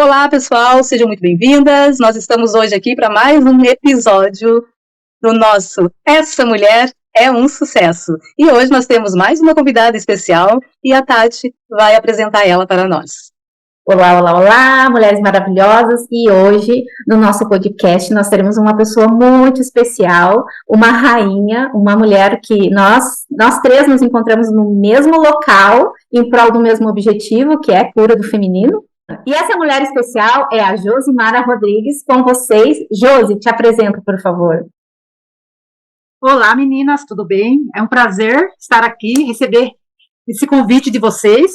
Olá, pessoal, sejam muito bem-vindas. Nós estamos hoje aqui para mais um episódio do nosso Essa Mulher é um Sucesso. E hoje nós temos mais uma convidada especial e a Tati vai apresentar ela para nós. Olá, olá, olá, mulheres maravilhosas. E hoje, no nosso podcast, nós teremos uma pessoa muito especial, uma rainha, uma mulher que nós três nos encontramos no mesmo local, em prol do mesmo objetivo, que é a cura do feminino. E essa mulher especial é a Josimara Rodrigues, com vocês. Josi, te apresento, por favor. Olá, meninas, tudo bem? É um prazer estar aqui, receber esse convite de vocês.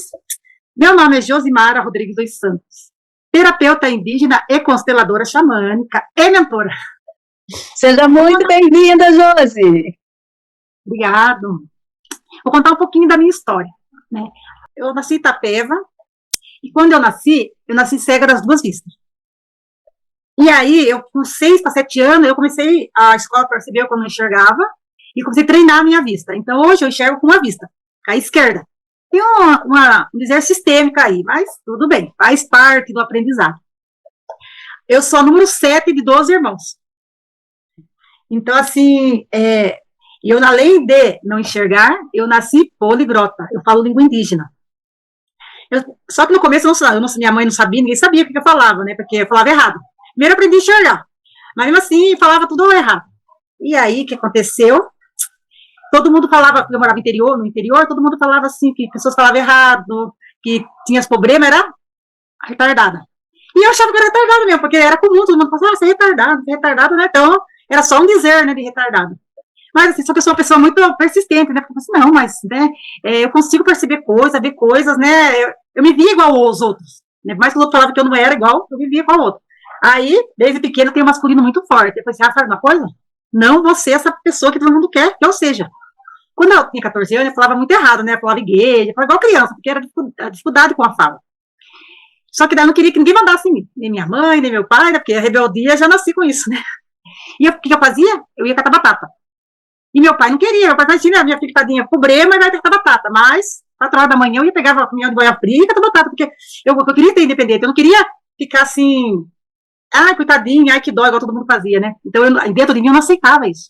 Meu nome é Josimara Rodrigues dos Santos, terapeuta indígena e consteladora xamânica e mentora. Seja muito bem-vinda, Josi! Obrigado. Vou contar um pouquinho da minha história, né? Eu nasci em Itapeva, e quando eu nasci cega das duas vistas. E aí, eu com 6 para 7 anos, eu comecei, a escola percebeu que eu não enxergava, e comecei a treinar a minha vista. Então, hoje eu enxergo com uma vista, com a esquerda. Tem um dizer sistêmica aí, mas tudo bem, faz parte do aprendizado. Eu sou a número 7 de 12 irmãos. Então, assim, eu, além de não enxergar, eu nasci poliglota, eu falo língua indígena. Só que no começo, minha mãe não sabia, ninguém sabia o que eu falava, né, porque eu falava errado. Primeiro eu aprendi a enxergar, mas mesmo assim, falava tudo errado. E aí, o que aconteceu? Todo mundo falava, eu morava no interior, todo mundo falava assim, que pessoas falavam errado, que tinha os problemas, era retardada. E eu achava que era retardada mesmo, porque era comum, todo mundo falava, você é retardado, né? Então, era só um dizer, né, de retardado. Mas, assim, só que eu sou uma pessoa muito persistente, né? Porque, assim, não, mas, né, eu consigo perceber coisas, ver coisas, né? Eu me via igual aos outros, né? Por mais que os outros falavam que eu não era igual, eu me via igual ao outro. Aí, desde pequena, eu tenho um masculino muito forte. Eu falei assim, sabe uma coisa? Não vou ser essa pessoa que todo mundo quer que eu seja. Quando eu tinha 14 anos, eu falava muito errado, né? Eu falava igreja, eu falava igual criança, porque era dificuldade com a fala. Só que daí eu não queria que ninguém mandasse em mim, nem minha mãe, nem meu pai, né? Porque a rebeldia, já nasci com isso, né? E o que eu fazia? Eu ia catar batata. E meu pai não queria, meu pai falava assim, né, minha filha tadinha, problema, vai ter que catar batata. Mas, 4 horas da manhã, eu ia pegar a caminhão de boia fria e catar batata, porque eu queria ter independente, eu não queria ficar assim, ai, coitadinha, ai, que dó, igual todo mundo fazia, né? Então, dentro de mim, eu não aceitava isso.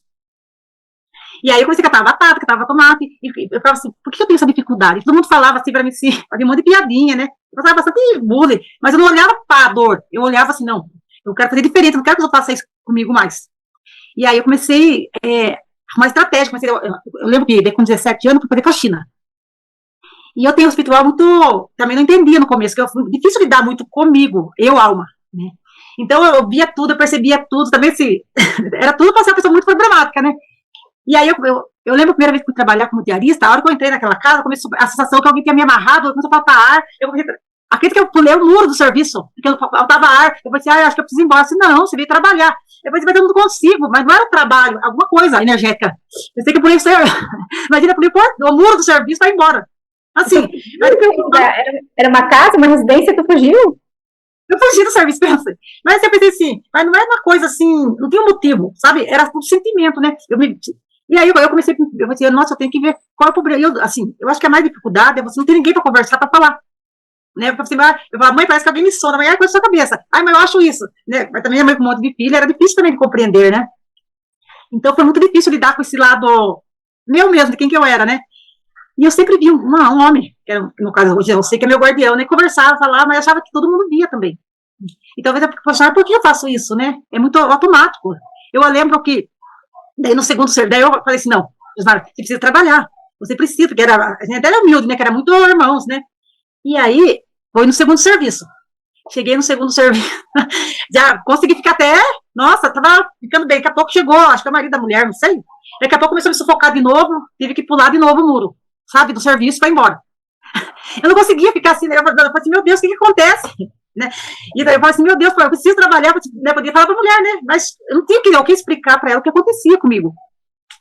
E aí eu comecei a catar batata, catava tomate, e eu falava assim, por que eu tenho essa dificuldade? E todo mundo falava assim pra mim, assim, fazia um monte de piadinha, né? Eu passava bastante bullying, mas eu não olhava para a dor, eu olhava assim, não, eu quero fazer diferente, eu não quero que os outros façam isso comigo mais. E aí eu comecei uma estratégia, eu lembro que com 17 anos, eu fui fazer faxina. E eu tenho um espiritual muito, também não entendia no começo, que foi difícil lidar muito comigo, eu, alma, né? Então eu via tudo, eu percebia tudo, também assim, era tudo para ser uma pessoa muito problemática, né? E aí eu lembro a primeira vez que fui trabalhar como diarista, a hora que eu entrei naquela casa, começou a sensação que alguém tinha me amarrado, começou a faltar ar, acredito que eu pulei o muro do serviço, porque faltava ar, eu falei assim, acho que eu preciso ir embora, assim, não, você veio trabalhar, eu falei, mas eu não consigo, mas não era trabalho, alguma coisa energética, eu sei que eu pulei, imagina, eu pulei o muro do serviço para ir embora, assim. Era uma casa, uma residência, tu fugiu? Eu fugi do serviço, pensa. Mas eu pensei assim, mas não é uma coisa assim, não tem um motivo, sabe? Era um sentimento, né? E aí eu comecei, eu pensei, nossa, eu tenho que ver qual é o problema. Eu acho que a mais dificuldade é você não ter ninguém para conversar, para falar. Né? Eu falava, mãe, parece que alguém me sona, mas é coisa da sua cabeça. Ai, mas eu acho isso. Né? Mas também a mãe com um monte de filha, era difícil também de compreender, né? Então foi muito difícil lidar com esse lado meu mesmo, de quem que eu era, né? E eu sempre vi um homem, que era, no caso, hoje eu sei que é meu guardião, né? Conversava, falava, mas eu achava que todo mundo via também. E talvez eu pensava, por que eu faço isso, né? É muito automático. Eu lembro que, daí no segundo serviço, daí eu falei assim, não, você precisa trabalhar, você precisa, porque a gente era humilde, né? Que era muito irmãos, né? E aí, foi no segundo serviço. Cheguei no segundo serviço, já consegui ficar até, nossa, tava ficando bem. Daqui a pouco chegou, acho que é o marido da mulher, não sei. Daqui a pouco começou a me sufocar de novo, tive que pular de novo o muro, sabe, do serviço para ir embora. Eu não conseguia ficar assim, né? Eu falei assim, meu Deus, o que acontece? Né? E daí eu falei assim, meu Deus, eu preciso trabalhar, né? Podia falar para a mulher, né? Mas eu não tinha o que explicar para ela o que acontecia comigo.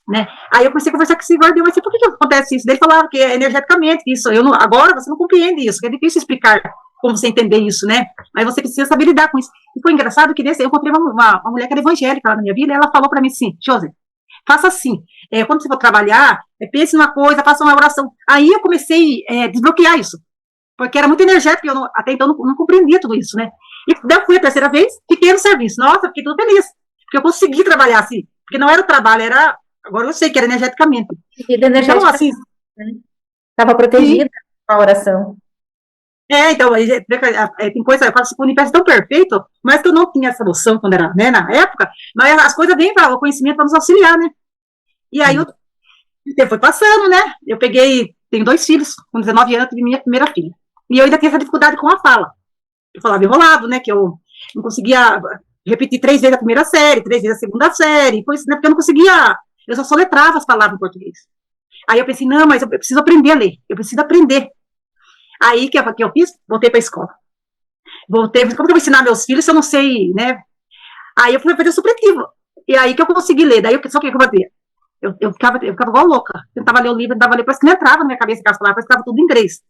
Né? Aí eu comecei a conversar com esse guardião, mas por que acontece isso? Daí ele falava que é energeticamente isso. Agora você não compreende isso, que é difícil explicar como você entender isso, né? Mas você precisa saber lidar com isso. E foi engraçado que eu encontrei uma mulher que era evangélica lá na minha vida, e ela falou para mim assim, José, faça assim, quando você for trabalhar, pense numa coisa, faça uma oração. Aí eu comecei a desbloquear isso. porque era muito energético, até então não compreendia tudo isso, né? E daí eu fui a terceira vez, fiquei no serviço. Nossa, fiquei tudo feliz, porque eu consegui trabalhar assim, porque não era o trabalho, agora eu sei que era energeticamente. Então, assim... Estava protegida com a oração. Então, tem coisa, eu falo assim, o universo é tão perfeito, mas que eu não tinha essa noção quando era, né, na época, mas as coisas vêm para o conhecimento para nos auxiliar, né? E aí o tempo foi passando, né? Eu tenho 2 filhos, com 19 anos, tive minha primeira filha. E eu ainda tinha essa dificuldade com a fala. Eu falava enrolado, né? Que eu não conseguia repetir 3 vezes a primeira série, 3 vezes a segunda série, pois, né, porque eu não conseguia, eu só soletrava as palavras em português. Aí eu pensei, não, mas eu preciso aprender a ler, eu preciso aprender. Aí, que eu fiz? Voltei para a escola. Como que eu vou ensinar meus filhos se eu não sei, né? Aí eu fui fazer supletivo. E aí que eu consegui ler. Daí, só que eu fazia? Eu ficava igual louca. Tentava ler o livro, tentava ler, parece que não entrava na minha cabeça aquelas palavras, parece que estava tudo em inglês.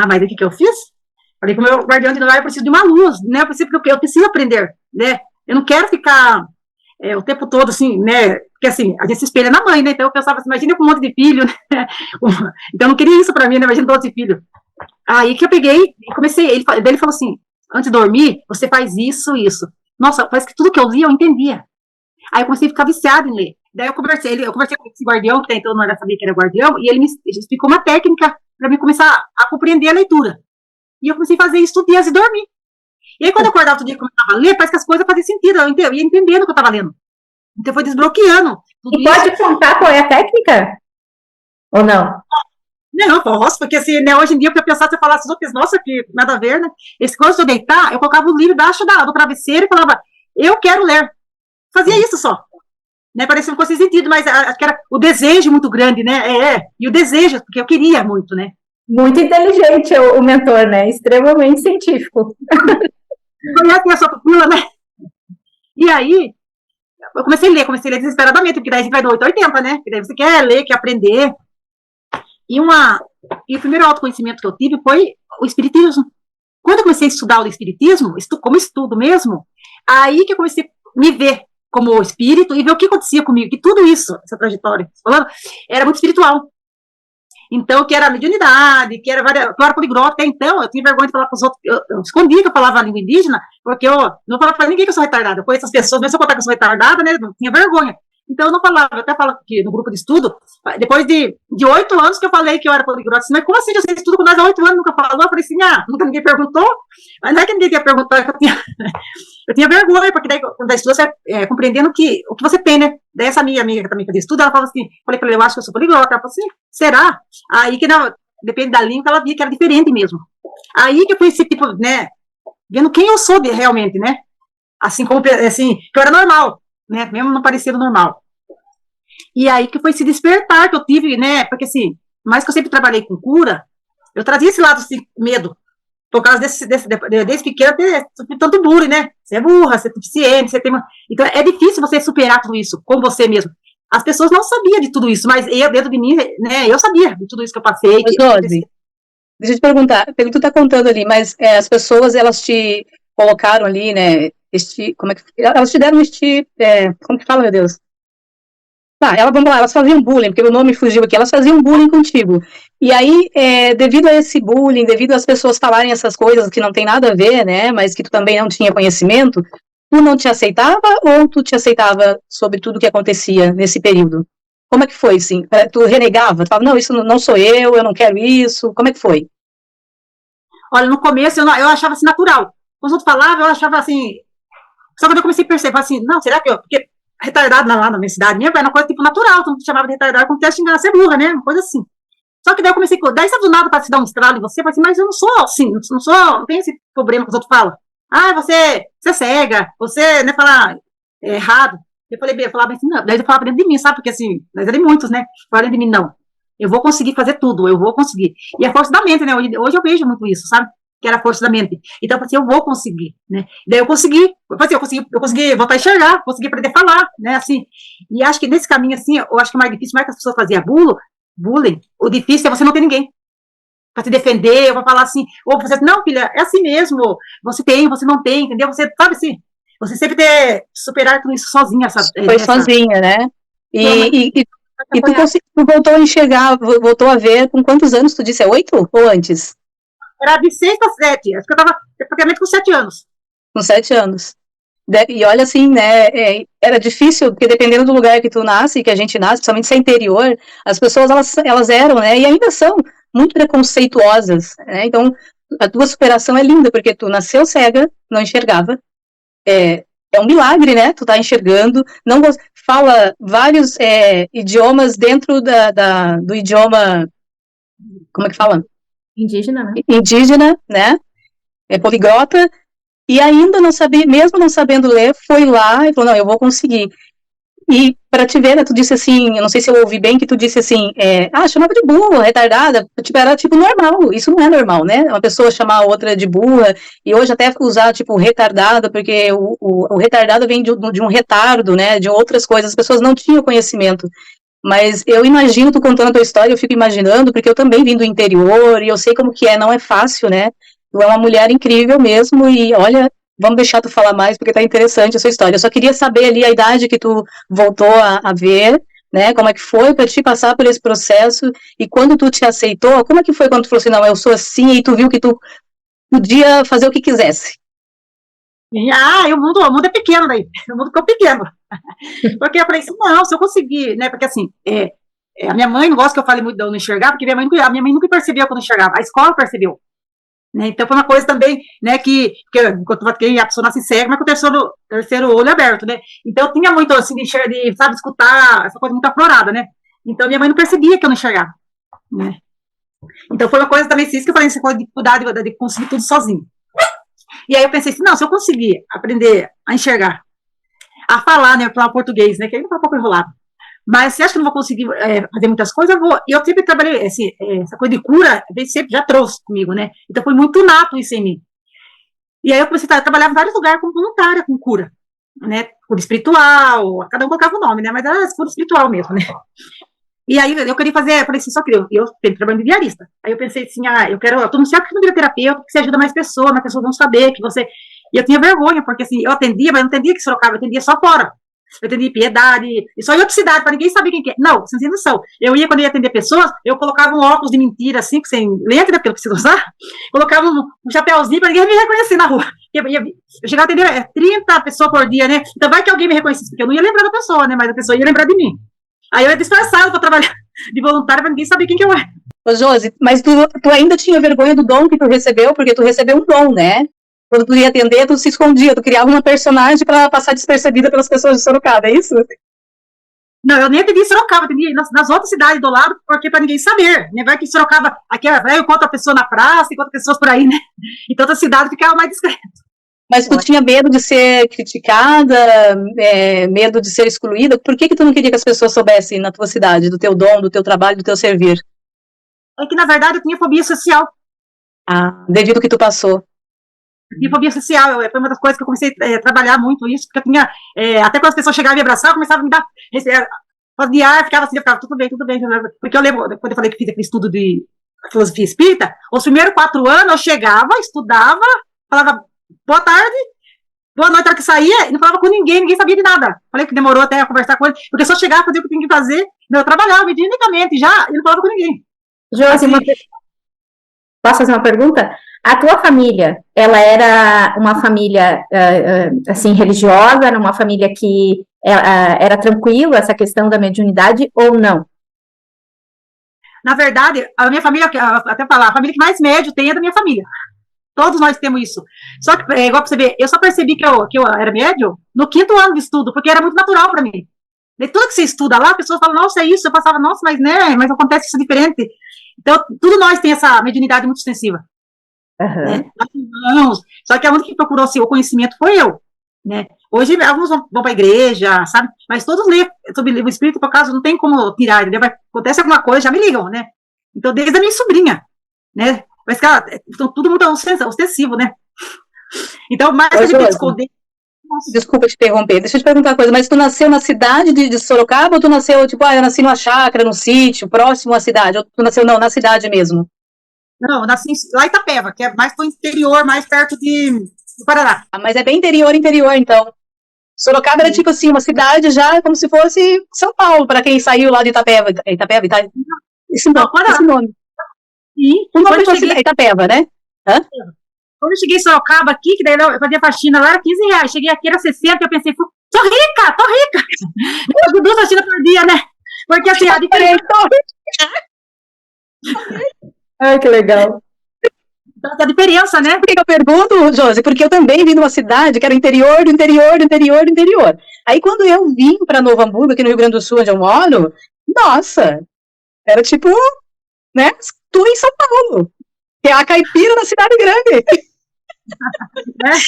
Mas o que eu fiz? Falei com o meu guardião de lá, eu preciso de uma luz, né? Eu preciso aprender, né? Eu não quero ficar o tempo todo, assim, né? Porque, assim, a gente se espelha na mãe, né? Então eu pensava assim, imagina eu com um monte de filho, né? Então eu não queria isso pra mim, né? Imagina 12 filhos. Aí que eu peguei e comecei, ele falou assim, antes de dormir, você faz isso e isso. Nossa, parece que tudo que eu lia, eu entendia. Aí eu comecei a ficar viciada em ler. Daí eu conversei com esse guardião, que até então eu não era sabia que era guardião, e ele me explicou uma técnica para mim começar a compreender a leitura. E eu comecei a fazer isso todo dia antes de dormir. E aí quando eu acordava todo dia e começava a ler, parece que as coisas faziam sentido, eu ia entendendo o que eu estava lendo. Então foi desbloqueando. E pode contar qual é a técnica? Ou não? Não, posso, porque assim, né, hoje em dia, para pensar, se eu falasse, nossa, que nada a ver, né? Quando eu deitar, eu colocava o livro embaixo do travesseiro e falava, eu quero ler. Fazia isso só. Né, parecia que não fosse sentido, mas acho que era o desejo muito grande, né? E o desejo, porque eu queria muito, né? Muito inteligente o mentor, né? Extremamente científico. Conhece a sua pupila, né? E aí, eu comecei a ler desesperadamente, porque daí você vai do 8 a 80, né? Porque daí você quer ler, quer aprender. E o primeiro autoconhecimento que eu tive foi o espiritismo. Quando eu comecei a estudar o espiritismo, como estudo mesmo, aí que eu comecei a me ver como espírito e ver o que acontecia comigo, que tudo isso, essa trajetória, falando, era muito espiritual. Então, que era a mediunidade, que eu era poliglota, até então, eu tinha vergonha de falar para os outros, eu escondia que eu falava a língua indígena, porque eu não falava para ninguém que eu sou retardada, eu conheço as pessoas, mas se eu contar que eu sou retardada, né, eu tinha vergonha. Então, eu não falava, eu até falo aqui no grupo de estudo, depois de 8 anos que eu falei que eu era poliglota, mas como assim, você estuda com nós há 8 anos, nunca falou? Eu falei assim, nunca ninguém perguntou, mas não é que ninguém tinha perguntado, eu tinha vergonha, porque daí, quando eu estudo, você compreendendo o que você tem, né? Daí essa minha amiga que também fazia estudo, ela falava assim, falei pra ela, eu acho que eu sou poliglota, ela falou assim, será? Aí que não, depende da língua, ela via que era diferente mesmo. Aí que eu fui esse tipo, né, vendo quem eu sou realmente, né? Assim como, assim, que eu era normal, né, mesmo não parecendo normal. E aí que foi esse despertar que eu tive, né, porque assim, mais que eu sempre trabalhei com cura, eu trazia esse lado, assim, medo, por causa desde pequena, ter tanto bullying, né, você é burra, você é deficiente, você tem então é difícil você superar tudo isso, com você mesmo. As pessoas não sabiam de tudo isso, mas eu, dentro de mim, né, eu sabia de tudo isso que eu passei. Deixa eu te perguntar, pelo que tu tá contando ali, mas as pessoas, elas te colocaram ali, né, elas te deram como que fala, meu Deus? Vamos lá, elas faziam bullying, porque o nome fugiu aqui, elas faziam bullying contigo. E aí, devido a esse bullying, devido às pessoas falarem essas coisas que não tem nada a ver, né, mas que tu também não tinha conhecimento, tu não te aceitava ou tu te aceitava sobre tudo que acontecia nesse período? Como é que foi, assim? Tu renegava? Tu falava, não, isso não sou eu não quero isso. Como é que foi? Olha, no começo eu achava assim natural. Quando os outros falavam, eu achava assim... Só quando eu comecei a perceber, assim, não, será que porque retardado lá na minha cidade mesmo, era uma coisa tipo natural, todo mundo chamava de retardado, como se xingando, ser burra, né? Uma coisa assim. Só que daí eu comecei, daí sabe do nada para se dar um estralo em você, eu falei assim, mas eu não sou assim, não tenho esse problema que os outros falam. Você é cega, você, né, fala errado. Eu falava assim, não, daí eu falava dentro de mim, sabe, porque assim, nós eram muitos, né, falaram dentro de mim, não, eu vou conseguir fazer tudo, eu vou conseguir. E a força da mente, né, hoje eu vejo muito isso, sabe, que era a força da mente. Então eu falei assim, eu vou conseguir, né, daí eu consegui voltar a enxergar, consegui aprender a falar, né, assim, e acho que nesse caminho, assim, eu acho que o mais difícil, mais que as pessoas faziam bullying, o difícil é você não ter ninguém para te defender, para falar assim, ou você, não, filha, é assim mesmo, você tem, você não tem, entendeu? Você, sabe assim, você sempre superar tudo isso sozinha, sabe? Foi sozinha, né? E tu voltou a enxergar, voltou a ver, com quantos anos tu disse? 8 ou antes? Era de 6 para 7. Acho que eu estava praticamente com 7 anos. Com 7 anos. E olha assim, né, era difícil, porque dependendo do lugar que tu nasce, que a gente nasce, principalmente se é interior, as pessoas, elas eram, né, e ainda são muito preconceituosas, né, então a tua superação é linda, porque tu nasceu cega, não enxergava, é um milagre, né, tu tá enxergando, não fala vários idiomas dentro do idioma, como é que fala? Indígena, né? Indígena, né, poliglota. E ainda não sabia, mesmo não sabendo ler, foi lá e falou, não, eu vou conseguir. E para te ver, né, tu disse assim, eu não sei se eu ouvi bem, que tu disse assim, chamava de burra, retardada, tipo, era tipo normal, isso não é normal, né, uma pessoa chamar a outra de burra, e hoje até usar tipo retardada, porque o retardado vem de um retardo, né, de outras coisas, as pessoas não tinham conhecimento. Mas eu imagino, tu contando a tua história, eu fico imaginando, porque eu também vim do interior, e eu sei como que não é fácil, né, tu é uma mulher incrível mesmo, e olha, vamos deixar tu falar mais, porque tá interessante a sua história. Eu só queria saber ali a idade que tu voltou a ver, né, como é que foi para te passar por esse processo, e quando tu te aceitou, como é que foi quando tu falou assim, não, eu sou assim, e tu viu que tu podia fazer o que quisesse? O mundo é pequeno daí, o mundo ficou pequeno. Porque eu falei assim, não, se eu conseguir, né, porque assim, a minha mãe não gosta que eu fale muito de eu não enxergar, porque a minha mãe nunca percebeu que eu não enxergava, a escola percebeu. Né, então foi uma coisa também, né, que enquanto a pessoa nasce cega, mas com o terceiro olho aberto, né, então eu tinha muito, assim, sabe, escutar, essa coisa muito aflorada, né, então minha mãe não percebia que eu não enxergava, né, então foi uma coisa também, isso que eu falei, essa coisa de cuidar, de conseguir tudo sozinho, e aí eu pensei assim, não, se eu conseguir aprender a enxergar, a falar, né, falar português, né, que aí não tá um pouco enrolado, mas você acha que eu não vou conseguir fazer muitas coisas? Eu vou. E eu sempre trabalhei, assim, essa coisa de cura, sempre já trouxe comigo, né? Então foi muito nato isso em mim. E aí eu comecei a trabalhar em vários lugares como voluntária com cura, né? Cura espiritual, cada um colocava o nome, né? Mas era cura espiritual mesmo, né? E aí eu queria fazer, eu falei assim, só que eu sempre trabalho de diarista. Aí eu pensei assim, eu tô no certo que não vira terapeuta, porque você ajuda mais pessoas vão saber que você. E eu tinha vergonha, porque assim, eu atendia, mas eu não atendia que Sorocaba, eu atendia só fora. Eu atendi Piedade, e só em outra cidade, para ninguém saber quem que é. Não, você não tem noção. Quando eu ia atender pessoas, eu colocava um óculos de mentira, assim, que sem lente, né, porque eu preciso usar, colocava um chapéuzinho para ninguém me reconhecer na rua. Eu chegava a atender 30 pessoas por dia, né? Então vai que alguém me reconhecesse, porque eu não ia lembrar da pessoa, né? Mas a pessoa ia lembrar de mim. Aí eu ia disfarçado para trabalhar de voluntário para ninguém saber quem que eu era. Ô, Josi, mas tu ainda tinha vergonha do dom que tu recebeu, porque tu recebeu um dom, né? Quando tu ia atender, tu se escondia, tu criava uma personagem para passar despercebida pelas pessoas de Sorocaba, é isso? Não, eu nem atendi em Sorocaba, atendi nas outras cidades do lado, porque para ninguém saber, né? Vai que Sorocaba, aqui eu encontro a pessoa na praça, encontro pessoas por aí, né? Então outra cidade ficava mais discreta. Mas tu tinha medo de ser criticada, medo de ser excluída? Por que tu não queria que as pessoas soubessem na tua cidade, do teu dom, do teu trabalho, do teu servir? É que, na verdade, eu tinha fobia social. Devido ao que tu passou. E fobia social, foi uma das coisas que eu comecei a trabalhar muito isso, porque eu tinha, até quando as pessoas chegavam e me abraçavam, eu começava a me dar, ficava assim, eu ficava, tudo bem, porque eu lembro, quando eu falei que fiz aquele estudo de filosofia espírita, os primeiros 4 anos eu chegava, estudava, falava boa tarde, boa noite, hora que saía, e não falava com ninguém sabia de nada, falei que demorou até a conversar com ele, porque eu só chegava a fazer o que eu tinha que fazer, eu trabalhava medianicamente já, e não falava com ninguém. Josi, posso fazer uma pergunta? A tua família, ela era uma família, assim, religiosa? Era uma família que era tranquila, essa questão da mediunidade, ou não? Na verdade, a minha família, até falar, a família que mais médio tem é da minha família. Todos nós temos isso. Só que, igual pra você ver, eu só percebi que eu era médio no 5º ano de estudo, porque era muito natural para mim. E tudo que você estuda lá, a pessoa fala, nossa, é isso. Eu passava, nossa, mas acontece isso diferente. Então, tudo nós tem essa mediunidade muito extensiva. Uhum. Né? Só que a única que procurou assim, o conhecimento foi eu. Né? Hoje, alguns vão para a igreja, sabe? Mas todos lêem sobre o espírito, por causa, não tem como tirar. Entendeu? Acontece alguma coisa, já me ligam, né? Então, desde a minha sobrinha, né? Mas, cara, tudo muito ostensivo, né? Então, mais que a gente esconder. Desculpa te interromper, deixa eu te perguntar uma coisa, mas tu nasceu na cidade de Sorocaba ou tu nasceu, tipo, eu nasci numa chácara, num sítio, próximo à cidade, ou tu nasceu, não, na cidade mesmo? Não, eu nasci lá em Itapeva, que é mais pro interior, mais perto do Paraná. Mas é bem interior, então. Sorocaba era tipo assim, uma cidade já como se fosse São Paulo, para quem saiu lá de Itapeva. Esse nome. Sim, O nome da cidade é Itapeva, né? Hã? Quando eu cheguei em Sorocaba aqui, que daí eu fazia faxina lá, era R$15. Cheguei aqui, era 60, eu pensei, tô rica! Eu dou 2 faxinas por dia, né? Porque assim, a diferença... Ai, que legal. A diferença, né? Por que eu pergunto, Josi? Porque eu também vim de uma cidade que era interior do interior do interior do interior. Aí quando eu vim para Novo Hamburgo, aqui no Rio Grande do Sul, onde eu moro, nossa, era tipo, né, tu em São Paulo, que é a caipira da cidade grande.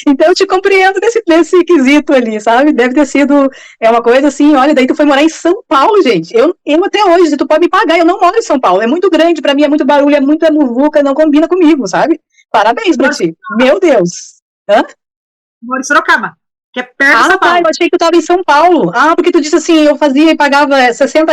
Então eu te compreendo nesse quesito ali, sabe? Deve ter sido uma coisa assim, olha, daí tu foi morar em São Paulo, gente. Eu até hoje, se tu pode me pagar, eu não moro em São Paulo. É muito grande pra mim, é muito barulho, é muita muvuca, não combina comigo, sabe? Parabéns pra ti. Meu Deus. Hã? Moro em Sorocaba, que é perto de São Tá, Paulo. eu achei que tu tava em São Paulo. Ah, porque tu disse assim, eu fazia e pagava R$60,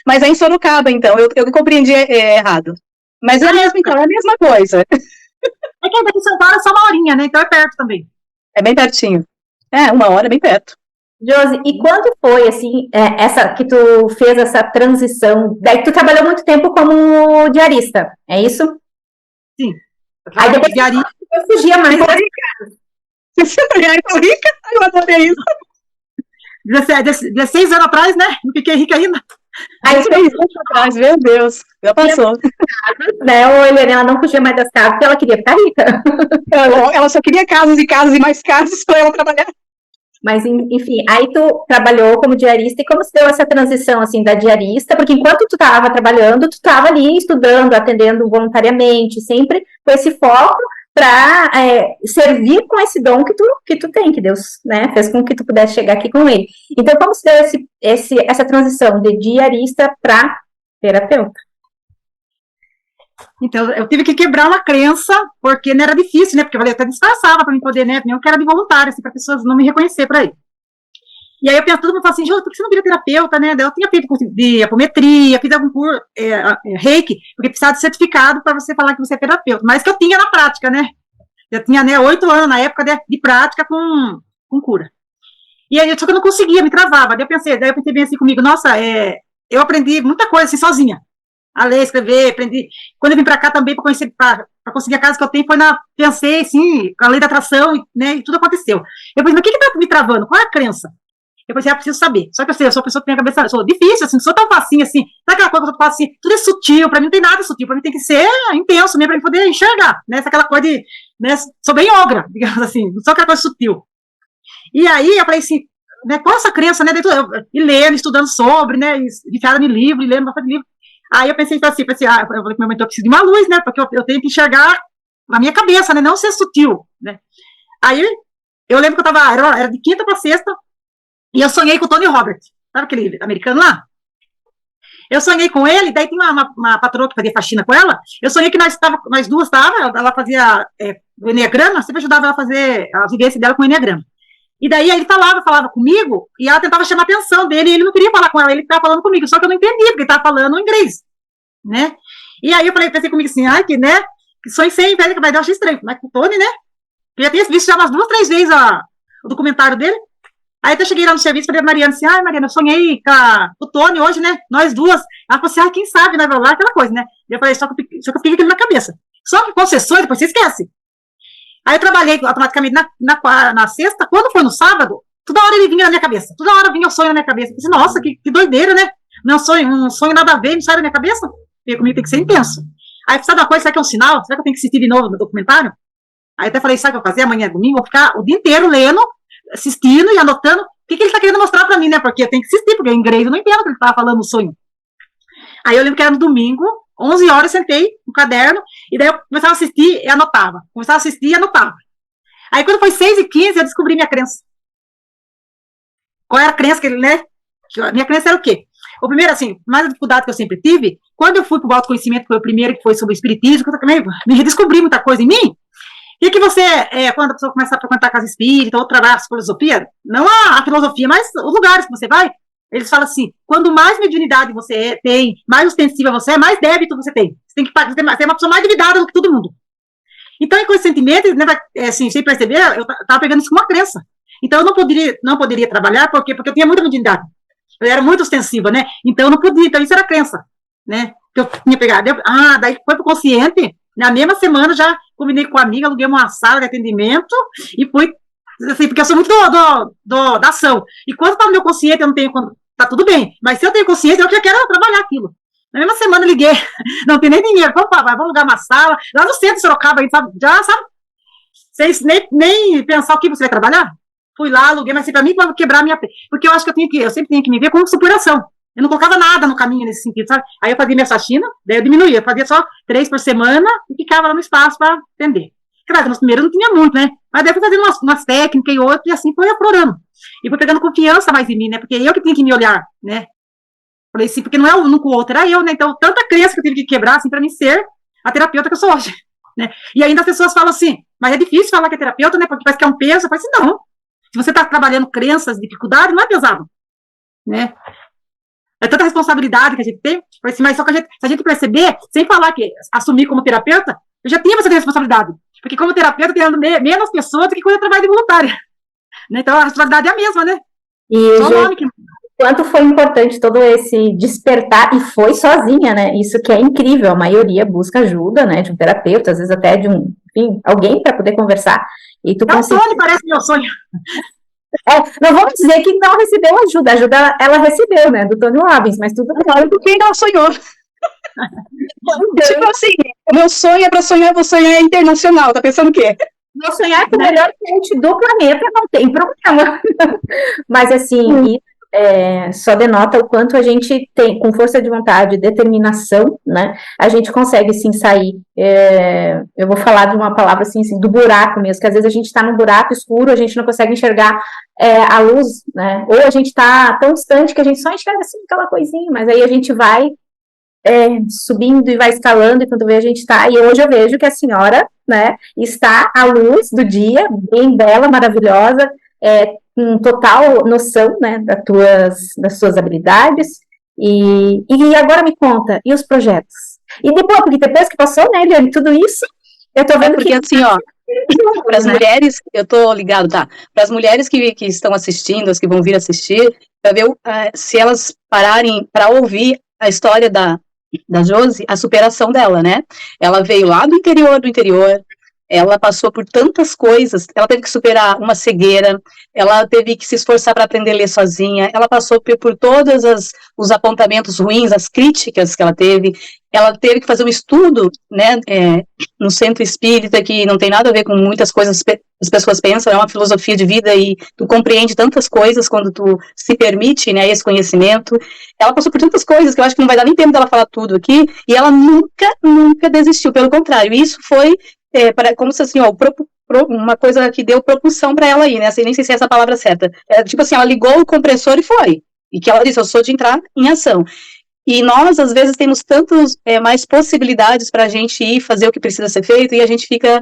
mas é em Sorocaba, então. Eu compreendi errado. Mas é mesmo, então, é a mesma coisa. É que daqui em São Paulo é só 1 horinha, né? Então é perto também. É bem pertinho. 1 hora é bem perto. Josi, e quando foi, assim, essa que tu fez essa transição? Daí tu trabalhou muito tempo como diarista, é isso? Sim. Aí depois eu fugia mais. R$60, tô rica? Eu adorei isso. 16 anos atrás, né? Não fiquei rica ainda. Aí 6 anos atrás, meu Deus, já passou. Né, ou ela não fugia mais das casas porque ela queria ficar rica. Ela só queria casas e casas e mais casas para ela trabalhar. Mas, enfim, aí tu trabalhou como diarista, e como se deu essa transição, assim, da diarista? Porque enquanto tu estava trabalhando, tu estava ali estudando, atendendo voluntariamente, sempre com esse foco para servir com esse dom que tu tem, que Deus, né, fez com que tu pudesse chegar aqui com ele. Então, como se deu essa transição de diarista para terapeuta? Então, eu tive que quebrar uma crença, porque não era difícil, né? Porque eu até disfarçava para mim poder, né? Eu que era de voluntário, assim, para pessoas não me reconhecer por aí. E aí eu penso, todo mundo fala assim, Jô, por que você não vira terapeuta, né? Eu tinha feito curso de apometria, fiz algum curso, reiki, porque precisava de certificado para você falar que você é terapeuta, mas que eu tinha na prática, né? Eu tinha, né, 8 anos na época de prática com cura. E aí, só que eu não conseguia, me travava. Daí eu pensei bem assim comigo, nossa, eu aprendi muita coisa assim sozinha. A ler, escrever, aprendi. Quando eu vim para cá também para conseguir a casa que eu tenho, pensei assim, com a lei da atração, né, e tudo aconteceu. Eu pensei, mas o que está me travando? Qual é a crença? Eu pensei, preciso saber. Só que eu sou uma pessoa que tem a cabeça, sou difícil, assim, não sou tão facinho assim. Sabe aquela coisa que eu faço assim, tudo é sutil, para mim não tem nada sutil, para mim tem que ser intenso mesmo, para mim poder enxergar, né, aquela coisa de, né, sou bem ogra, digamos assim, não sou aquela coisa sutil. E aí eu falei assim, né, qual é essa crença, né, e lendo, estudando sobre, né, enfiada em livro, e lendo bastante livro. Aí eu pensei assim, eu falei que meu mentor precisa de uma luz, né, porque eu tenho que enxergar na minha cabeça, né, não ser sutil, né. Aí eu lembro que eu era de quinta para sexta, e eu sonhei com o Tony Roberts, sabe aquele americano lá? Eu sonhei com ele, daí tinha uma patroa que fazia faxina com ela, eu sonhei que nós duas estávamos, ela fazia o enneagrama, sempre ajudava ela a fazer a vivência dela com o enneagrama. E daí ele falava comigo, e ela tentava chamar a atenção dele, e ele não queria falar com ela, ele estava falando comigo, só que eu não entendia, porque ele estava falando inglês, né? E aí eu pensei comigo assim, ai, que, né, que sonho sem, velho, que vai dar, eu achei estranho, mas com o Tony, né? Eu já tinha visto já umas 2, 3 vezes o documentário dele. Aí eu cheguei lá no serviço e falei a Mariana assim, ai, Mariana, eu sonhei com o Tony hoje, né? Nós duas. Ela falou assim, ai, quem sabe, né? Vai lá, aquela coisa, né? Eu falei, só que eu fiquei com aquilo na cabeça. Só que quando você sonha, depois você esquece. Aí eu trabalhei automaticamente na sexta, quando foi no sábado, toda hora ele vinha na minha cabeça. Toda hora vinha o sonho na minha cabeça. Eu pensei, nossa, que doideira, né? Não um sonho nada a ver, não sai da minha cabeça. Porque comigo tem que ser intenso. Aí, sabe uma coisa, será que é um sinal? Será que eu tenho que assistir de novo no documentário? Aí até falei, sabe o que eu vou fazer? Amanhã é domingo, vou ficar o dia inteiro lendo, assistindo e anotando o que ele está querendo mostrar para mim, né? Porque eu tenho que assistir, porque em inglês eu não entendo o que ele estava falando no sonho. Aí eu lembro que era no domingo, 11 horas, sentei no caderno, e daí eu começava a assistir e anotava. Começava a assistir e anotava. Aí quando foi 6h15, eu descobri minha crença. Qual era a crença que ele, né? A minha crença era o quê? O primeiro, assim, mais a dificuldade que eu sempre tive, quando eu fui para o autoconhecimento, que foi o primeiro, que foi sobre o espiritismo, que eu também me redescobri muita coisa em mim. E que você, quando a pessoa começa a frequentar a casa espírita, ou trabalhar a filosofia, não a filosofia, mas os lugares que você vai, eles falam assim, quando mais mediunidade você tem, mais ostensiva você é, mais débito você tem. Você tem que ter uma pessoa mais endividada do que todo mundo. Então, com esse sentimento, né, assim, sem perceber, eu estava pegando isso como uma crença. Então, eu não poderia trabalhar, porque eu tinha muita mediunidade. Eu era muito ostensiva, né? Então, eu não podia. Então, isso era crença, né? Que eu tinha pegado. Daí foi pro consciente, na mesma semana já combinei com a amiga, aluguei uma sala de atendimento e fui, assim, porque eu sou muito da ação. E quando tá no meu consciente, eu não tenho, tá tudo bem, mas se eu tenho consciência, eu já quero trabalhar aquilo. Na mesma semana eu liguei, não tem nem dinheiro, vamos alugar uma sala, lá no centro de Sorocaba, sabe, já, sabe, sem nem pensar o que você vai trabalhar. Fui lá, aluguei, mas para mim, para quebrar a minha... Porque eu acho que eu sempre tenho que me ver como superação. Eu não colocava nada no caminho nesse sentido, sabe? Aí eu fazia minha faxina, daí eu diminuía, eu fazia só 3 por semana e ficava lá no espaço para atender. Claro, nos primeiros não tinha muito, né? Mas daí eu fui fazendo umas técnicas e outras, e assim foi aflorando. E fui pegando confiança mais em mim, né? Porque eu que tinha que me olhar, né? Falei assim, porque não é um com o outro, era eu, né? Então, tanta crença que eu tive que quebrar, assim, para mim ser a terapeuta que eu sou hoje, né? E ainda as pessoas falam assim, mas é difícil falar que é terapeuta, né? Porque parece que é um peso. Eu falei assim, não. Se você está trabalhando crenças, dificuldades, não é pesado, né? É tanta responsabilidade que a gente tem, mas só que se a gente perceber, sem falar que assumir como terapeuta, eu já tinha essa responsabilidade. Porque como terapeuta, tem menos pessoas do que quando eu trabalho de voluntária. Né? Então a responsabilidade é a mesma, né? E só o nome que... quanto foi importante todo esse despertar, e foi sozinha, né? Isso que é incrível, a maioria busca ajuda, né? De um terapeuta, às vezes até de enfim, alguém para poder conversar. E tu conseguiu... sonho, parece meu sonho. Não vamos dizer que não recebeu ajuda ela recebeu, né, do Tony Robbins, mas tudo claro, porque ela sonhou. Tipo assim, o meu sonho é para sonhar, vou sonhar internacional, tá pensando o quê? Vou sonhar com o melhor cliente do planeta, não tem problema. Mas assim, só denota o quanto a gente tem, com força de vontade, determinação, né, a gente consegue sim sair, eu vou falar de uma palavra assim, do buraco mesmo, que às vezes a gente está num buraco escuro, a gente não consegue enxergar a luz, né, ou a gente está tão distante que a gente só enxerga assim aquela coisinha, mas aí a gente vai subindo e vai escalando, e quando vê a gente está, e hoje eu vejo que a senhora, né, está à luz do dia, bem bela, maravilhosa, com total noção, né, das suas habilidades, e agora me conta, e os projetos? E depois, porque depois que passou, né, Eliane, tudo isso, eu tô vendo porque assim, ó, para as mulheres, eu tô ligado, tá, para as mulheres que estão assistindo, as que vão vir assistir, para ver se elas pararem para ouvir a história da Josi, a superação dela, né, ela veio lá do interior, ela passou por tantas coisas, ela teve que superar uma cegueira, ela teve que se esforçar para aprender a ler sozinha, ela passou por todos os apontamentos ruins, as críticas que ela teve que fazer um estudo, né, no centro espírita, que não tem nada a ver com muitas coisas que as pessoas pensam, é uma filosofia de vida e tu compreende tantas coisas quando tu se permite, né, esse conhecimento. Ela passou por tantas coisas que eu acho que não vai dar nem tempo dela falar tudo aqui, e ela nunca desistiu, pelo contrário, isso foi como se assim, ó, uma coisa que deu propulsão para ela aí, né? Nem sei se é essa a palavra certa. Tipo assim, ela ligou o compressor e foi. E que ela disse, eu sou de entrar em ação. E nós, às vezes, temos tantas mais possibilidades para a gente ir fazer o que precisa ser feito, e a gente fica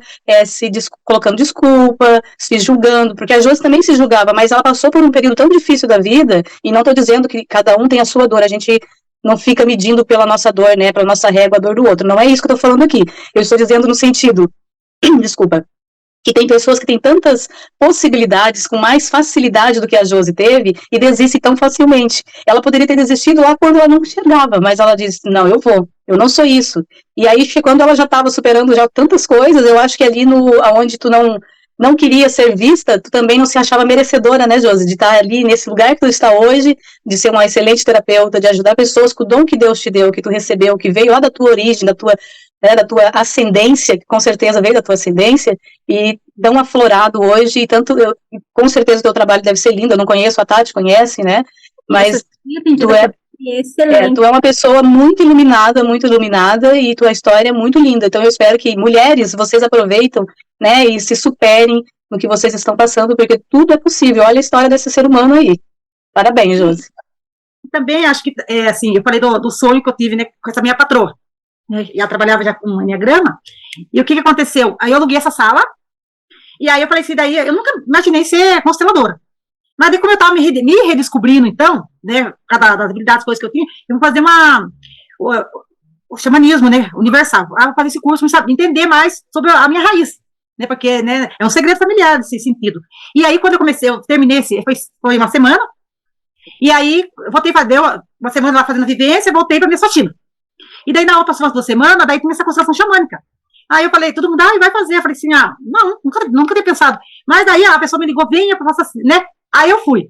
colocando desculpa, se julgando, porque a Josi também se julgava, mas ela passou por um período tão difícil da vida, e não estou dizendo que cada um tem a sua dor, a gente não fica medindo pela nossa dor, né, pela nossa régua, a dor do outro, não é isso que eu estou falando aqui. Eu estou dizendo no sentido, desculpa, que tem pessoas que têm tantas possibilidades, com mais facilidade do que a Josi teve, e desistem tão facilmente. Ela poderia ter desistido lá quando ela não enxergava, mas ela disse, não, eu não sou isso. E aí, quando ela já estava superando já tantas coisas, eu acho que ali onde tu não queria ser vista, tu também não se achava merecedora, né, Josi, de estar ali nesse lugar que tu está hoje, de ser uma excelente terapeuta, de ajudar pessoas com o dom que Deus te deu, que tu recebeu, que veio lá da tua origem, da tua ascendência, que com certeza veio da tua ascendência, e tão aflorado hoje, e com certeza o teu trabalho deve ser lindo, eu não conheço, a Tati conhece, né, mas tu é uma pessoa muito iluminada, e tua história é muito linda, então eu espero que mulheres, vocês aproveitam, né, e se superem no que vocês estão passando, porque tudo é possível, olha a história desse ser humano aí, parabéns, Josi. Também acho que, assim, eu falei do sonho que eu tive, né, com essa minha patroa, né, ela trabalhava já com enneagrama, e o que aconteceu? Aí eu aluguei essa sala, e aí eu falei assim, daí eu nunca imaginei ser consteladora, mas daí como eu estava me redescobrindo, então, né, cada das habilidades, coisas que eu tinha, eu vou fazer o xamanismo, né, universal, vou fazer esse curso, sabe, entender mais sobre a minha raiz, né, porque, né, é um segredo familiar nesse sentido. E aí quando eu terminei foi uma semana, e aí eu voltei a fazer uma semana lá fazendo vivência, voltei para minha faxina. E daí, na outra, umas 2 semanas, daí tem essa constelação xamânica. Aí eu falei, todo mundo, vai fazer. Eu falei assim, não, nunca tinha pensado. Mas daí a pessoa me ligou, venha, né? Aí eu fui.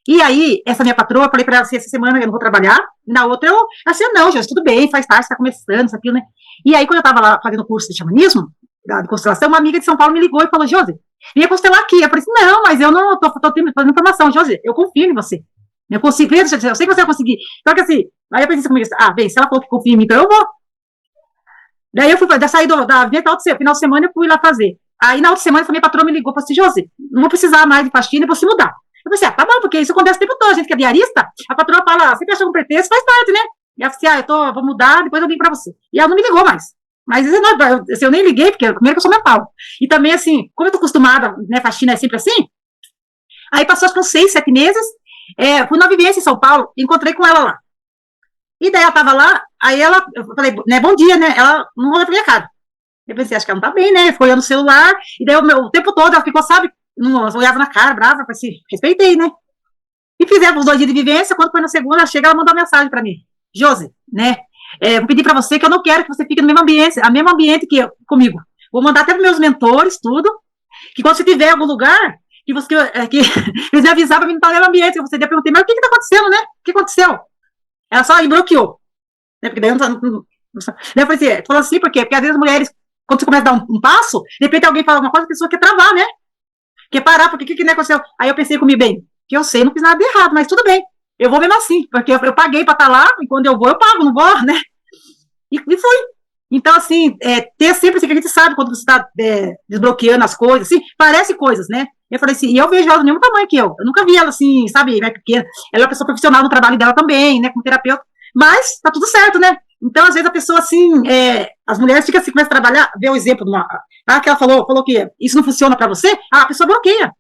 E aí, essa minha patroa, eu falei pra ela assim, essa semana eu não vou trabalhar, e na outra eu, assim, não, Josi, tudo bem, faz tarde, você tá começando, isso, aquilo, né? E aí, quando eu tava lá fazendo curso de xamanismo, de constelação, uma amiga de São Paulo me ligou e falou, Josi, vinha constelar aqui. Eu falei assim, não, mas eu não tô fazendo informação, Josi, eu confio em você. Eu consigo, eu sei que você vai conseguir. Só que assim, aí eu pensei comigo, bem, se ela falou que confia em mim, então eu vou. Daí eu fui, já saí da final de semana, eu fui lá fazer. Aí na outra semana, a minha patroa me ligou e falou assim, Josi, não vou precisar mais de faxina, eu vou se mudar. Eu pensei, tá bom, porque isso acontece o tempo todo, a gente que é diarista, a patroa fala, você achou um pretexto, faz parte, né? E ela falou assim, vou mudar, depois eu ligo pra você. E ela não me ligou mais. Mas eu nem liguei, porque primeiro que eu sou mental. E também, assim, como eu tô acostumada, né, faxina é sempre assim, aí passou acho que uns 6, 7 meses, fui na vivência em São Paulo, encontrei com ela lá. E daí ela tava lá, aí eu falei, né, bom dia, né? Ela não olhou pra minha cara. Eu pensei, acho que ela não tá bem, né? Foi olhando no celular, e daí o tempo todo ela ficou, sabe, não olhava na cara, brava, eu pensei, respeitei, né? E fizemos os 2 dias de vivência, quando foi na segunda, ela chega, ela mandou uma mensagem pra mim. Josi, né? Vou pedir pra você que eu não quero que você fique no mesmo ambiente que comigo. Vou mandar até pros meus mentores, tudo, que quando você tiver em algum lugar, que eles me avisaram pra mim não estar no mesmo ambiente. Você ia perguntar, mas o que tá acontecendo, né? O que aconteceu? Ela só me bloqueou. Né? Porque daí eu daí eu falei assim, falou assim, por quê? Porque às vezes as mulheres, quando você começa a dar um passo, de repente alguém fala alguma coisa, a pessoa quer travar, né? Quer parar, porque o que aconteceu? Aí eu pensei comigo, bem, que eu sei, não fiz nada de errado, mas tudo bem. Eu vou mesmo assim, porque eu paguei pra estar lá, e quando eu vou, eu pago, não vou, né? E fui. Então, assim, ter sempre assim, que a gente sabe quando você está desbloqueando as coisas, assim, parece coisas, né? Eu falei assim, e eu vejo ela do mesmo tamanho que eu. Eu nunca vi ela assim, sabe, mais pequena. Ela é uma pessoa profissional no trabalho dela também, né, como terapeuta. Mas tá tudo certo, né? Então, às vezes, a pessoa, assim, as mulheres ficam assim, começam a trabalhar, vê o exemplo de uma. Que ela falou que isso não funciona para você, a pessoa bloqueia.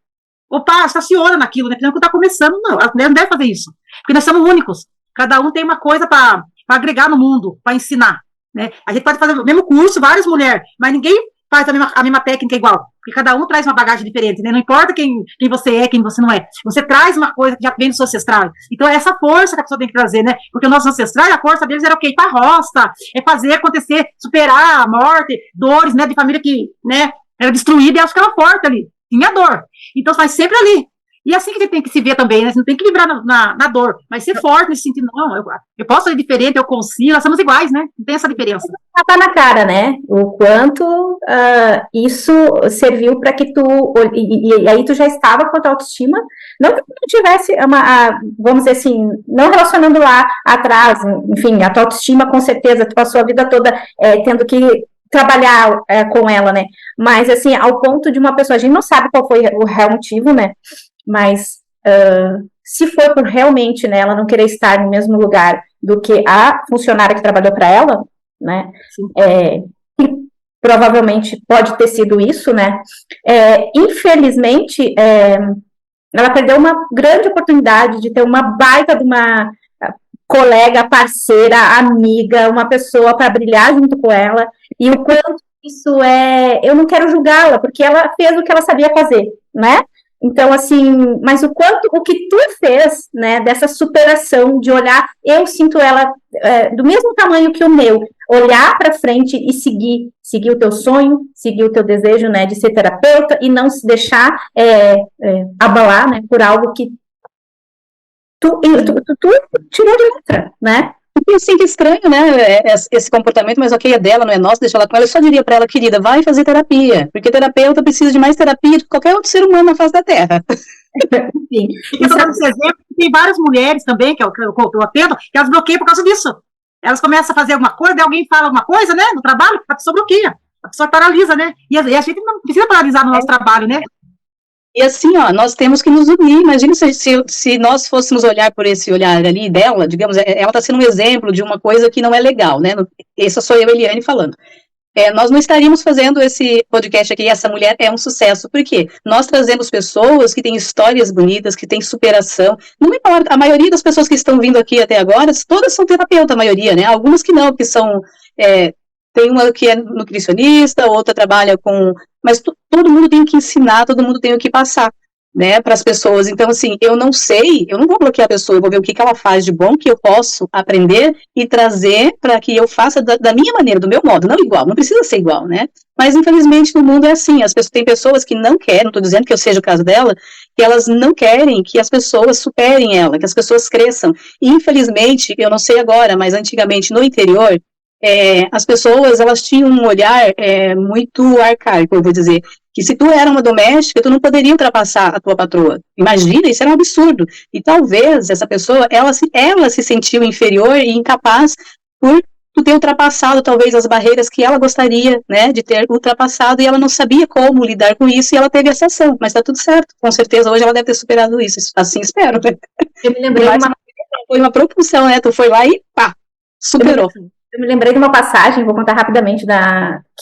Opa, estaciona naquilo, né? Porque tá começando, não. As mulheres não devem fazer isso. Porque nós somos únicos. Cada um tem uma coisa para agregar no mundo, para ensinar. Né? A gente pode fazer o mesmo curso, várias mulheres, mas ninguém faz a mesma técnica igual, porque cada um traz uma bagagem diferente, né? Não importa quem você é, quem você não é, você traz uma coisa que já vem do seu ancestral, então é essa força que a pessoa tem que trazer, né? Porque os nossos ancestrais, a força deles era o quê? Ir pra roça, fazer acontecer, superar a morte, dores, né, de família que, né, era destruída e elas ficavam fortes ali, tinha dor, então faz sempre ali. E é assim que a gente tem que se ver também, né? Você não tem que vibrar na dor, mas ser forte nesse sentido, não, eu posso ser diferente, eu consigo, nós somos iguais, né? Não tem essa diferença. Tá na cara, né? O quanto isso serviu para que tu, e aí tu já estava com a tua autoestima, não que tu tivesse vamos dizer assim, não relacionando lá atrás, enfim, a tua autoestima com certeza, tu passou a vida toda tendo que trabalhar com ela, né? Mas assim, ao ponto de uma pessoa, a gente não sabe qual foi o real motivo, né? Mas se for por realmente, né, ela não querer estar no mesmo lugar do que a funcionária que trabalhou para ela, né, provavelmente pode ter sido isso, né, infelizmente, ela perdeu uma grande oportunidade de ter uma baita de uma colega, parceira, amiga, uma pessoa para brilhar junto com ela, e o quanto isso eu não quero julgá-la, porque ela fez o que ela sabia fazer, né. Então, assim, mas o que tu fez, né, dessa superação, de olhar, eu sinto ela do mesmo tamanho que o meu, olhar para frente e seguir o teu sonho, seguir o teu desejo, né, de ser terapeuta e não se deixar abalar, né, por algo que tu tirou de letra, né? E assim, que estranho, né, esse comportamento, mas ok, é dela, não é nosso, deixa ela com ela. Eu só diria pra ela, querida, vai fazer terapia, porque terapeuta precisa de mais terapia do que qualquer outro ser humano na face da Terra. Sim. Eu estou dando esse exemplo, tem várias mulheres também, que eu atendo, que elas bloqueiam por causa disso. Elas começam a fazer alguma coisa, alguém fala alguma coisa, né, no trabalho, a pessoa bloqueia, a pessoa paralisa, né, e a gente não precisa paralisar no nosso trabalho, né. E assim, ó, nós temos que nos unir. Imagina se nós fôssemos olhar por esse olhar ali dela, digamos, ela está sendo um exemplo de uma coisa que não é legal, né? Essa sou eu, Eliane, falando. Nós não estaríamos fazendo esse podcast aqui, essa mulher é um sucesso. Por quê? Nós trazemos pessoas que têm histórias bonitas, que têm superação. Não importa, a maioria das pessoas que estão vindo aqui até agora, todas são terapeuta, a maioria, né? Algumas que não, que são... tem uma que é nutricionista, outra trabalha com... Mas todo mundo tem que ensinar, todo mundo tem o que passar. né, para as pessoas. Então, assim, eu não vou bloquear a pessoa, eu vou ver o que ela faz de bom, que eu posso aprender e trazer para que eu faça da minha maneira, do meu modo, não igual, não precisa ser igual, né? Mas, infelizmente, no mundo é assim, tem pessoas que não querem, não estou dizendo que eu seja o caso dela, que elas não querem que as pessoas superem ela, que as pessoas cresçam. E, infelizmente, eu não sei agora, mas antigamente no interior, as pessoas, elas tinham um olhar muito arcaico, eu vou dizer, que se tu era uma doméstica, tu não poderia ultrapassar a tua patroa. Imagina, isso era um absurdo. E talvez essa pessoa, ela se sentiu inferior e incapaz por tu ter ultrapassado talvez as barreiras que ela gostaria, né, de ter ultrapassado, e ela não sabia como lidar com isso, e ela teve essa ação, mas tá tudo certo, com certeza hoje ela deve ter superado isso, assim espero. Eu me lembrei de foi uma propulsão, né, tu foi lá e pá, superou. Eu me lembrei de uma passagem, vou contar rapidamente,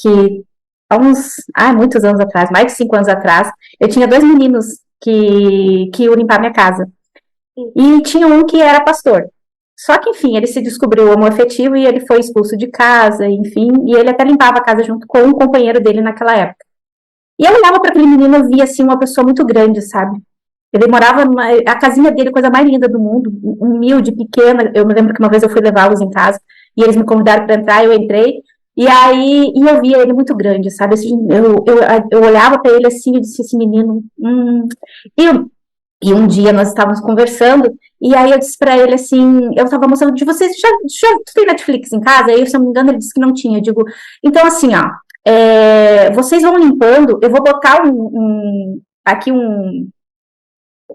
que há muitos anos atrás, mais de 5 anos atrás, eu tinha 2 meninos que iam limpar minha casa. E tinha um que era pastor. Só que, enfim, ele se descobriu homoafetivo e ele foi expulso de casa, enfim, e ele até limpava a casa junto com um companheiro dele naquela época. E eu olhava para aquele menino e via, assim, uma pessoa muito grande, sabe? Ele morava, a casinha dele, coisa mais linda do mundo, humilde, pequena. Eu me lembro que uma vez eu fui levá-los em casa e eles me convidaram para entrar, eu entrei, e aí eu via ele muito grande, sabe? Eu olhava para ele assim e disse, esse menino. E um dia nós estávamos conversando, e aí eu disse para ele assim, eu estava mostrando de vocês, tu tem Netflix em casa? Aí, se eu não me engano, ele disse que não tinha. Eu digo, então assim, ó, vocês vão limpando, eu vou botar aqui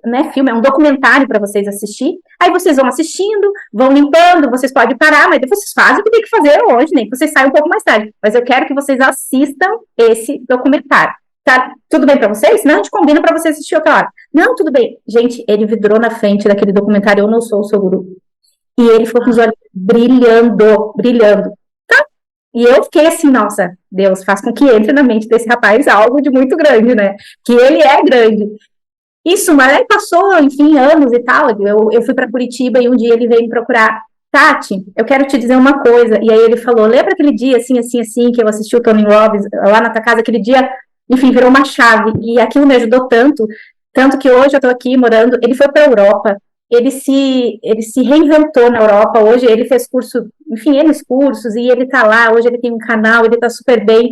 né, filme, é um documentário para vocês assistir, aí vocês vão assistindo, vão limpando, vocês podem parar, mas vocês fazem o que tem que fazer hoje, nem que vocês saiam um pouco mais tarde, mas eu quero que vocês assistam esse documentário. Tá, tudo bem pra vocês? Não, a gente combina pra você assistir outra hora. Não, tudo bem. Gente, ele vidrou na frente daquele documentário Eu Não Sou o Seu Grupo. E ele ficou com os olhos brilhando, brilhando. Tá? E eu fiquei assim, nossa, Deus, faz com que entre na mente desse rapaz algo de muito grande, né? Que ele é grande. Isso, mas aí passou, enfim, anos e tal. Eu fui pra Curitiba e um dia ele veio me procurar. Tati, eu quero te dizer uma coisa. E aí ele falou, lembra aquele dia, assim, assim, assim, que eu assisti o Tony Robbins lá na tua casa, aquele dia... Enfim, virou uma chave, e aquilo me ajudou tanto que hoje eu estou aqui morando, ele foi para a Europa, ele se reinventou na Europa, hoje ele fez curso, enfim, cursos, e ele está lá, hoje ele tem um canal, ele está super bem,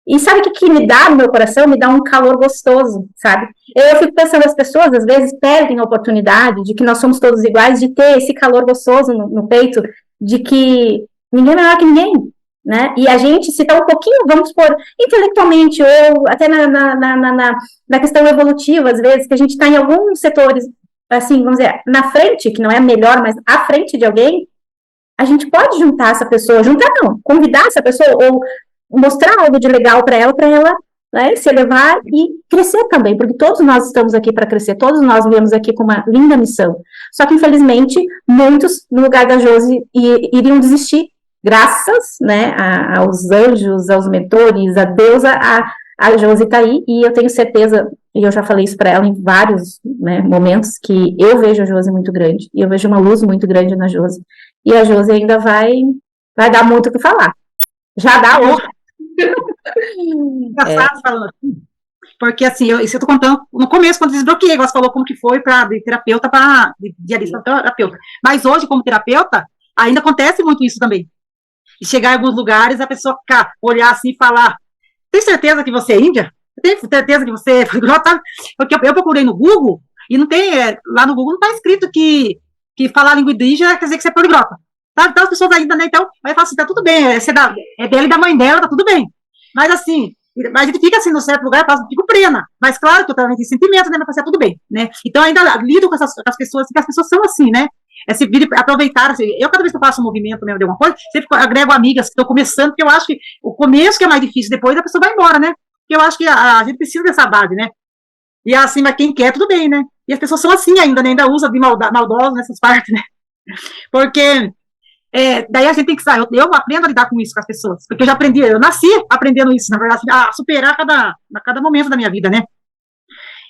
e sabe o que me dá no meu coração? Me dá um calor gostoso, sabe? Eu fico pensando, as pessoas às vezes perdem a oportunidade de que nós somos todos iguais, de ter esse calor gostoso no peito, de que ninguém é melhor que ninguém, né? E a gente, se está um pouquinho, vamos supor, intelectualmente, ou até na questão evolutiva, às vezes, que a gente está em alguns setores, assim, vamos dizer, na frente, que não é a melhor, mas à frente de alguém, a gente pode juntar essa pessoa, juntar não, convidar essa pessoa, ou mostrar algo de legal para ela, né, se elevar e crescer também, porque todos nós estamos aqui para crescer, todos nós viemos aqui com uma linda missão. Só que, infelizmente, muitos, no lugar da Josi, iriam desistir, graças, né, aos anjos, aos mentores, a Deus, a Josi está aí, e eu tenho certeza, e eu já falei isso para ela em vários, né, momentos, que eu vejo a Josi muito grande, e eu vejo uma luz muito grande na Josi, e a Josi ainda vai dar muito o que falar. Já dá hoje. Engraçado falando assim, porque assim, isso eu tô contando no começo, quando desbloqueei, você falou como que foi de terapeuta para diarista para terapeuta, mas hoje, como terapeuta, ainda acontece muito isso também. E chegar em alguns lugares, a pessoa ficar, olhar assim e falar, tem certeza que você é índia? Tem certeza que você é poliglota? Porque eu procurei no Google, e não tem, lá no Google não está escrito que falar língua indígena quer dizer que você é poliglota. Tá? Então as pessoas ainda, né, então, aí falam assim, tá tudo bem, é dela e da mãe dela, tá tudo bem. Mas assim, a gente fica assim, no certo lugar, eu fico plena. Mas claro que eu também tenho sentimento, né, mas tá tudo bem, né? Então ainda lido com as pessoas, porque as pessoas são assim, né? Se aproveitar, assim, eu cada vez que eu faço um movimento mesmo de alguma coisa, sempre agrego amigas que estão começando, porque eu acho que o começo que é mais difícil, depois a pessoa vai embora, né? Porque eu acho que a gente precisa dessa base, né? E assim, mas quem quer, tudo bem, né? E as pessoas são assim ainda, né? Ainda usa de maldosos nessas partes, né? Porque daí a gente tem que sair, eu aprendo a lidar com isso com as pessoas, porque eu nasci aprendendo isso, na verdade, a superar cada momento da minha vida, né?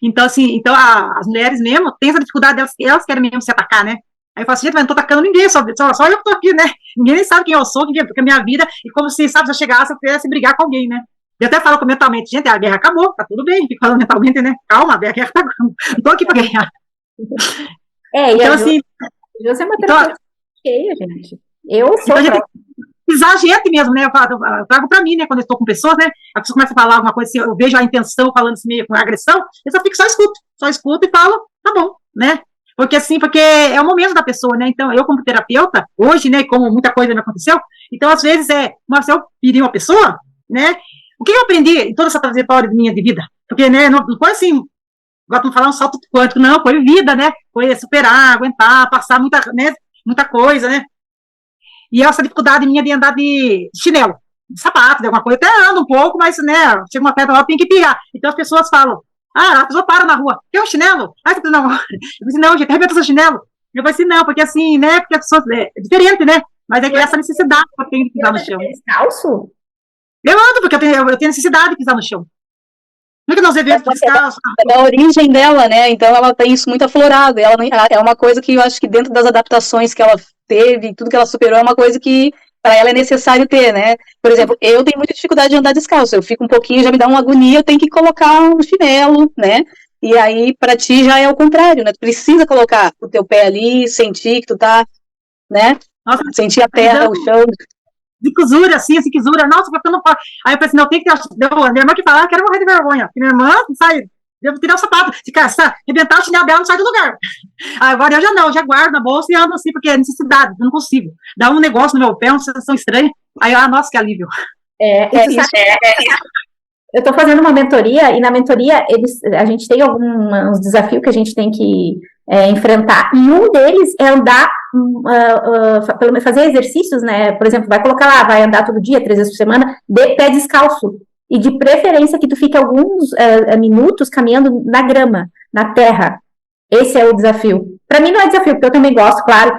Então, assim, as mulheres mesmo têm essa dificuldade, elas querem mesmo se atacar, né? Aí eu falo assim, gente, mas não tô atacando ninguém, só eu que tô aqui, né? Ninguém nem sabe quem eu sou, que é a minha vida, e como se, sabe, se eu chegasse, eu quisesse brigar com alguém, né? Eu até falo mentalmente, gente, a guerra acabou, tá tudo bem, fico falando mentalmente, né? Calma, a guerra acabou, não tô aqui pra ganhar. Então, assim, você é uma terapeuta cheia, gente. Eu sou então, a gente mesmo, né? Eu trago pra mim, né? Quando eu estou com pessoas, né? A pessoa começa a falar alguma coisa, assim, eu vejo a intenção falando assim, meio com agressão, eu só fico, só escuto e falo, tá bom, né? Porque é o momento da pessoa, né? Então, eu como terapeuta, hoje, né, como muita coisa me aconteceu, então, às vezes, se eu pedir uma pessoa, né? O que eu aprendi em toda essa trajetória minha de vida? Porque, né, não foi assim, gosto de falar um salto quântico, não, foi vida, né? Foi superar, aguentar, passar muita coisa, né? E essa dificuldade minha de andar de chinelo, de sapato, de alguma coisa, até ando um pouco, mas, né, chega uma pedra lá, tem que tirar. Então as pessoas falam, a pessoa para na rua, quer um chinelo? Você não. Eu disse, não, gente, arrebenta seu chinelo. Eu falei assim, não, porque assim, né, porque a pessoa é diferente, né? Mas é que essa necessidade que eu tenho de pisar no chão. Descalço? Eu ando, porque eu tenho necessidade de pisar no chão. Nunca nós devemos descalço. É da origem dela, né? Então ela tem isso muito aflorado. É uma coisa que eu acho que dentro das adaptações que ela teve, tudo que ela superou, é uma coisa que para ela é necessário ter, né? Por exemplo, eu tenho muita dificuldade de andar descalço. Eu fico um pouquinho, já me dá uma agonia, eu tenho que colocar um chinelo, né? E aí, para ti, já é o contrário, né? Tu precisa colocar o teu pé ali, sentir que tu tá, né? Nossa, sentir a terra, o chão. De cosura, assim, cosura, nossa, porque eu não posso. Aí eu pensei, não, tem que ter. Minha irmã que fala, quero morrer de vergonha. Porque minha irmã sai, devo tirar o sapato. Se arrebentar o chinelo dela, não sai do lugar. Agora eu já guardo na bolsa e ando assim, porque é necessidade, eu não consigo. Dá um negócio no meu pé, uma sensação estranha. Aí, nossa, que alívio. Eu estou fazendo uma mentoria, e na mentoria a gente tem alguns desafios que a gente tem que enfrentar, e um deles é andar, fazer exercícios, né? Por exemplo, vai andar todo dia, 3 vezes por semana, de pé descalço, e de preferência que tu fique alguns minutos caminhando na grama, na terra. Esse é o desafio. Para mim não é desafio, porque eu também gosto, claro,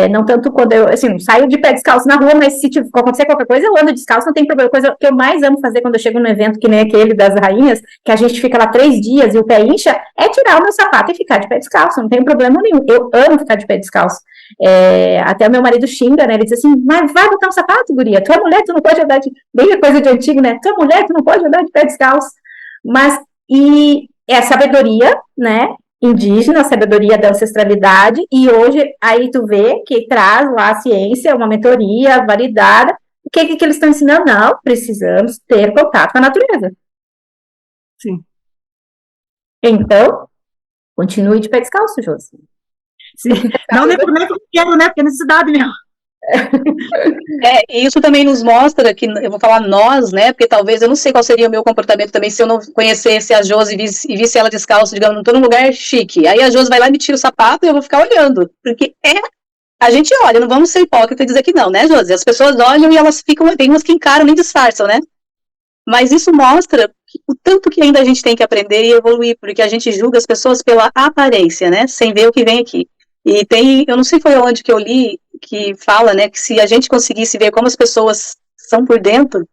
não tanto quando eu, assim, saio de pé descalço na rua, mas se acontecer qualquer coisa, eu ando descalço, não tem problema. A coisa que eu mais amo fazer quando eu chego num evento que nem aquele das rainhas, que a gente fica lá 3 dias e o pé incha, é tirar o meu sapato e ficar de pé descalço, não tem problema nenhum. Eu amo ficar de pé descalço. Até o meu marido xinga, né? Ele diz assim, mas vai botar um sapato, guria, tu é mulher, tu não pode andar bem coisa de antigo, né? Tu é mulher, tu não pode andar de pé descalço. Mas, e é sabedoria, né? Indígena, a sabedoria da ancestralidade, e hoje aí tu vê que traz lá a ciência, uma mentoria validada. O que eles estão ensinando? Não, precisamos ter contato com a natureza. Sim. Então, continue de pé descalço, Josi. Sim. Não, nem porque eu quero, né? Porque é necessidade mesmo. Isso também nos mostra que, eu vou falar nós, né, porque talvez, eu não sei qual seria o meu comportamento também, se eu não conhecesse a Josi e visse ela descalço, digamos, não tô num lugar chique, aí a Josi vai lá e me tira o sapato e eu vou ficar olhando, porque a gente olha, não vamos ser hipócritas e dizer que não, né, Josi? As pessoas olham e elas ficam, tem umas que encaram, nem disfarçam, né? Mas isso mostra o tanto que ainda a gente tem que aprender e evoluir, porque a gente julga as pessoas pela aparência, né, sem ver o que vem aqui. E eu não sei foi onde que eu li, que fala, né, que se a gente conseguisse ver como as pessoas são por dentro,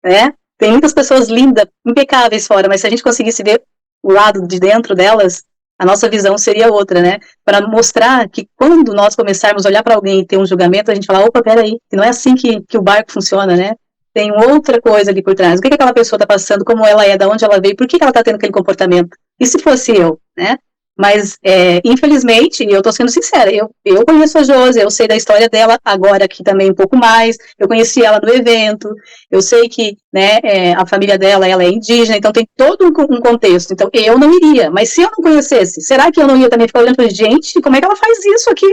né, tem muitas pessoas lindas, impecáveis fora, mas se a gente conseguisse ver o lado de dentro delas, a nossa visão seria outra, né, para mostrar que quando nós começarmos a olhar para alguém e ter um julgamento, a gente fala, opa, peraí, que não é assim que o barco funciona, né, tem outra coisa ali por trás, o que aquela pessoa está passando, como ela é, de onde ela veio, por que ela está tendo aquele comportamento, e se fosse eu, né? Mas, infelizmente, e eu tô sendo sincera, eu conheço a Josi, eu sei da história dela agora aqui também um pouco mais, eu conheci ela no evento, eu sei que, né, a família dela, ela é indígena, então tem todo um contexto, então eu não iria, mas se eu não conhecesse, será que eu não ia também ficar olhando para gente, como é que ela faz isso aqui?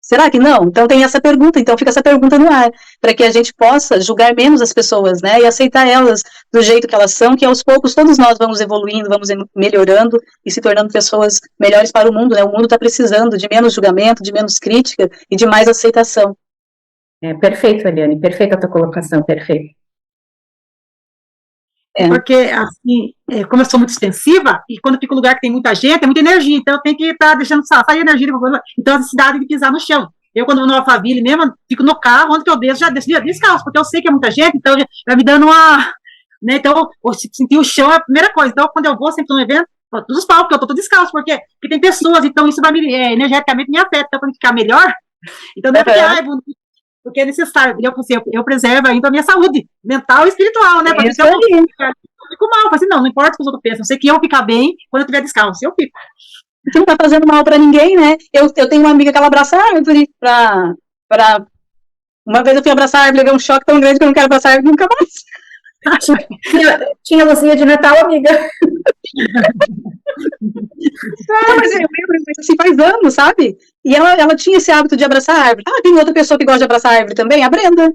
Será que não? Então tem essa pergunta, então fica essa pergunta no ar, para que a gente possa julgar menos as pessoas, né, e aceitar elas do jeito que elas são, que aos poucos todos nós vamos evoluindo, vamos melhorando e se tornando pessoas melhores para o mundo, né, o mundo está precisando de menos julgamento, de menos crítica e de mais aceitação. Perfeito, Eliane, perfeita a tua colocação, perfeito. Porque, assim, como eu sou muito extensiva, e quando eu fico em lugar que tem muita gente, é muita energia, então eu tenho que estar deixando sair energia, então a necessidade de pisar no chão. Eu, quando vou no Alphaville mesmo, fico no carro, onde que eu desço, já desço descalço, porque eu sei que é muita gente, então vai me dando uma, né, então, sentir o chão é a primeira coisa, então quando eu vou sempre num evento, todos os palcos, eu tô descalço, porque tem pessoas, então isso vai me, energeticamente me afeta, então para ficar melhor, então não é porque, porque é necessário. Eu preservo ainda a minha saúde mental e espiritual, né? Porque Isso aí. eu fico mal. Eu falo assim, não importa o que os outros pensam, eu sei que eu vou ficar bem quando eu estiver descalço, eu fico. Você não tá fazendo mal pra ninguém, né? Eu tenho uma amiga que ela abraça a árvore pra... Uma vez eu fui abraçar a árvore, levei um choque tão grande que eu não quero abraçar a árvore nunca mais. Tinha luzinha de Natal, amiga. Não, mas eu lembro, assim, faz anos, sabe? E ela tinha esse hábito de abraçar a árvore. Ah, tem outra pessoa que gosta de abraçar a árvore também? A Brenda.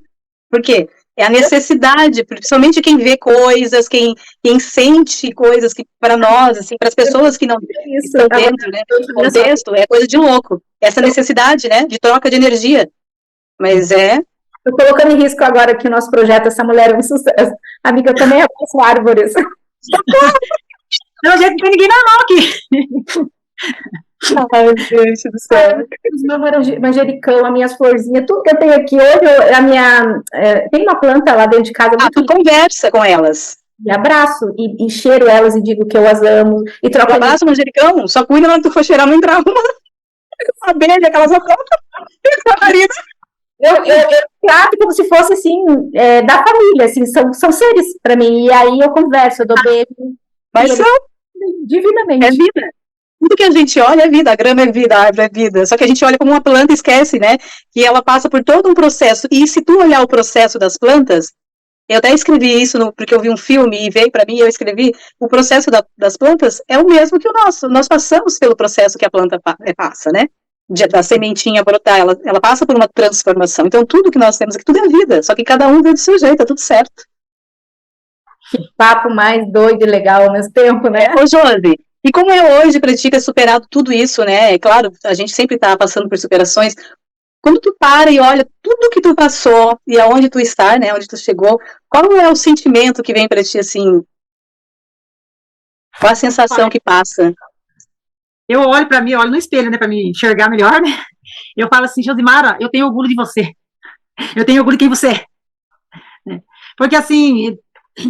Por quê? É a necessidade, principalmente quem vê coisas, quem sente coisas que, para nós, assim, para as pessoas que não estão dentro, né, do contexto, é coisa de louco. Essa necessidade, né, de troca de energia. Mas Estou colocando em risco agora aqui o nosso projeto, essa mulher é um sucesso. Amiga, eu também abraço árvores. Não, gente, não tem ninguém normal aqui. Ai, gente do céu. Os meus manjericão, as minhas florzinhas, tudo que eu tenho aqui hoje, tem uma planta lá dentro de casa. Tu conversa com elas. E abraço, e cheiro elas e digo que eu as amo. E troco abraço o manjericão, só cuida na hora que tu for cheirar, não entrar uma abelha, aquelas eu trato como se fosse, assim, da família, assim, são seres para mim. E aí eu converso, eu dou beijo. Mas são divinamente. É vida. Tudo que a gente olha é vida, a grama é vida, a árvore é vida. Só que a gente olha como uma planta e esquece, né? Que ela passa por todo um processo. E se tu olhar o processo das plantas, eu até escrevi isso porque eu vi um filme e veio para mim, eu escrevi, o processo das plantas é o mesmo que o nosso. Nós passamos pelo processo que a planta passa, né? Da sementinha brotar, ela passa por uma transformação. Então tudo que nós temos aqui, tudo é vida. Só que cada um vê do seu jeito, tá tudo certo. Que papo mais doido e legal ao mesmo tempo, né? Ô, Josi, e como é hoje pra ti ter superado tudo isso, né? É claro, a gente sempre tá passando por superações. Quando tu para e olha tudo que tu passou e aonde tu está, né? Onde tu chegou, qual é o sentimento que vem pra ti, assim? Qual a sensação que passa? Eu olho pra mim, eu olho no espelho, né? Pra me enxergar melhor, né? Eu falo assim, Josimara, eu tenho orgulho de você. Eu tenho orgulho de quem você é. Porque, assim,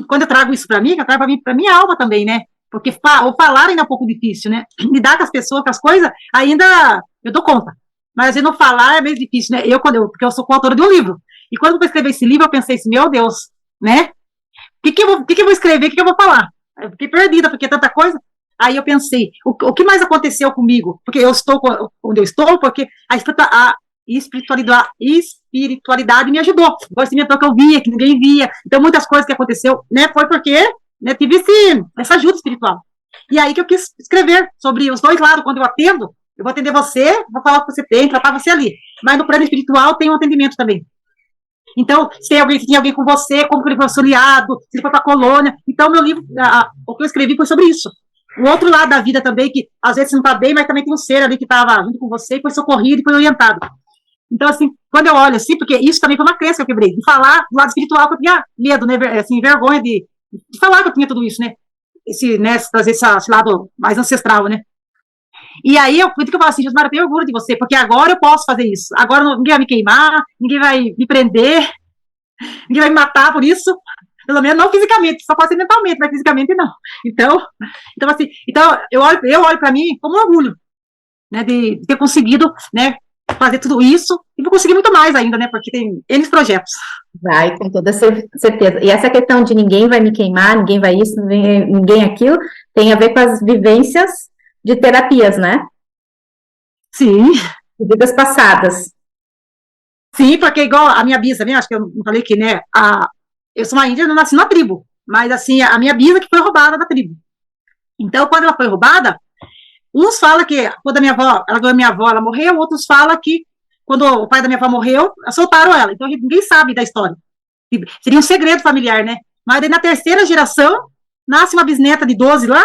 quando eu trago isso pra mim, eu trago pra minha alma também, né? Porque o falar ainda é um pouco difícil, né? Lidar com as pessoas, com as coisas, ainda eu dou conta. Mas não falar é meio difícil, né? Porque eu sou coautora de um livro. E quando eu vou escrever esse livro, eu pensei assim, meu Deus, né? O que eu vou escrever, o que eu vou falar? Eu fiquei perdida, porque é tanta coisa. Aí eu pensei, o que mais aconteceu comigo? Porque eu estou onde eu estou, porque a espiritualidade me ajudou. O conhecimento que eu via, que ninguém via. Então, muitas coisas que aconteceu, né, foi porque, né, tive essa ajuda espiritual. E aí que eu quis escrever sobre os dois lados. Quando eu atendo, eu vou atender você, vou falar o que você tem, tratar você ali. Mas no plano espiritual tem um atendimento também. Então, se tem alguém com você, como que ele foi auxiliado, se ele foi para a colônia. Então, meu livro, o que eu escrevi foi sobre isso. O outro lado da vida também, que às vezes você não está bem, mas também tem um ser ali que estava junto com você, e foi socorrido e foi orientado. Então, assim, quando eu olho assim, porque isso também foi uma crença que eu quebrei, de falar do lado espiritual, que eu tinha medo, né, assim, vergonha de falar que eu tinha tudo isso, né, trazer esse lado mais ancestral, né. E aí, por isso que eu falo assim, Josimara, eu tenho orgulho de você, porque agora eu posso fazer isso, agora ninguém vai me queimar, ninguém vai me prender, ninguém vai me matar por isso, pelo menos não fisicamente, só pode ser mentalmente, mas fisicamente não. Então assim, eu olho para mim como um orgulho, né, de ter conseguido, né, fazer tudo isso, e vou conseguir muito mais ainda, né, porque tem N projetos. Vai, com toda certeza. E essa questão de ninguém vai me queimar, ninguém vai isso, ninguém aquilo, tem a ver com as vivências de terapias, né? Sim. De vidas passadas. Sim, porque igual a minha bisa, né, acho que eu não falei que, né, eu sou uma índia, eu não nasci na tribo, mas assim, a minha bisa que foi roubada da tribo. Então, quando ela foi roubada, uns falam que quando a minha avó, ela morreu, outros falam que quando o pai da minha avó morreu, soltaram ela. Então, ninguém sabe da história. Seria um segredo familiar, né? Mas aí, na terceira geração, nasce uma bisneta de 12 lá,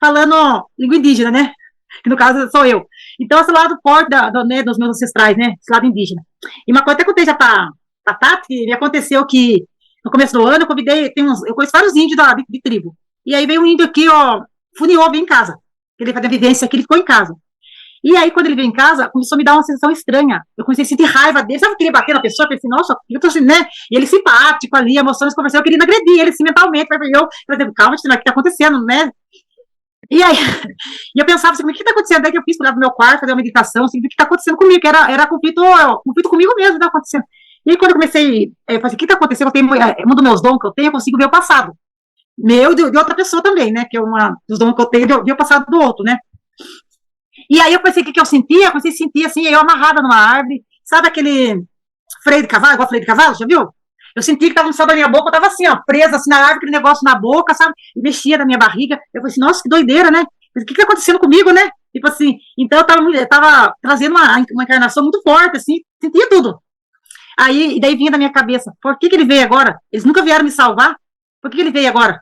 falando língua indígena, né? Que no caso sou eu. Então, esse lado forte né, dos meus ancestrais, né? Esse lado indígena. E uma coisa até contei já pra Tati, me aconteceu que no começo do ano eu conheço vários índios de tribo. E aí veio um índio aqui, ó, funiou, veio em casa. Ele fazia vivência aqui, ele ficou em casa. E aí, quando ele veio em casa, começou a me dar uma sensação estranha. Eu comecei a sentir raiva dele. Sabe, eu queria bater na pessoa, eu pensei, nossa, eu tô assim, né? E ele simpático ali, emoções, conversando, eu queria agredir ele assim, mentalmente. Eu falei, calma, o que tá acontecendo, né? E aí, e eu pensava assim, o que tá acontecendo? Daí que eu fiz, olhar pro meu quarto, fazer uma meditação, assim, o que tá acontecendo comigo? Que era conflito comigo mesmo, tá acontecendo. E aí, quando eu comecei, eu falei assim, o que está acontecendo? Um dos meus dons que eu tenho, eu consigo ver o passado. Meu, de outra pessoa também, né? Que é uma dos dons que eu tenho, de ver o passado do outro, né? E aí eu pensei, o que eu sentia? Eu comecei a sentir, assim, eu amarrada numa árvore, sabe aquele freio de cavalo, igual freio de cavalo, já viu? Eu senti que estava no céu da minha boca, eu estava assim, ó, presa assim na árvore, aquele negócio na boca, sabe? E mexia na minha barriga. Eu falei assim, nossa, que doideira, né? O que está acontecendo comigo, né? Tipo assim, então eu tava trazendo uma encarnação muito forte, assim, sentia tudo. Aí, e daí vinha da minha cabeça, por que ele veio agora? Eles nunca vieram me salvar, por que ele veio agora?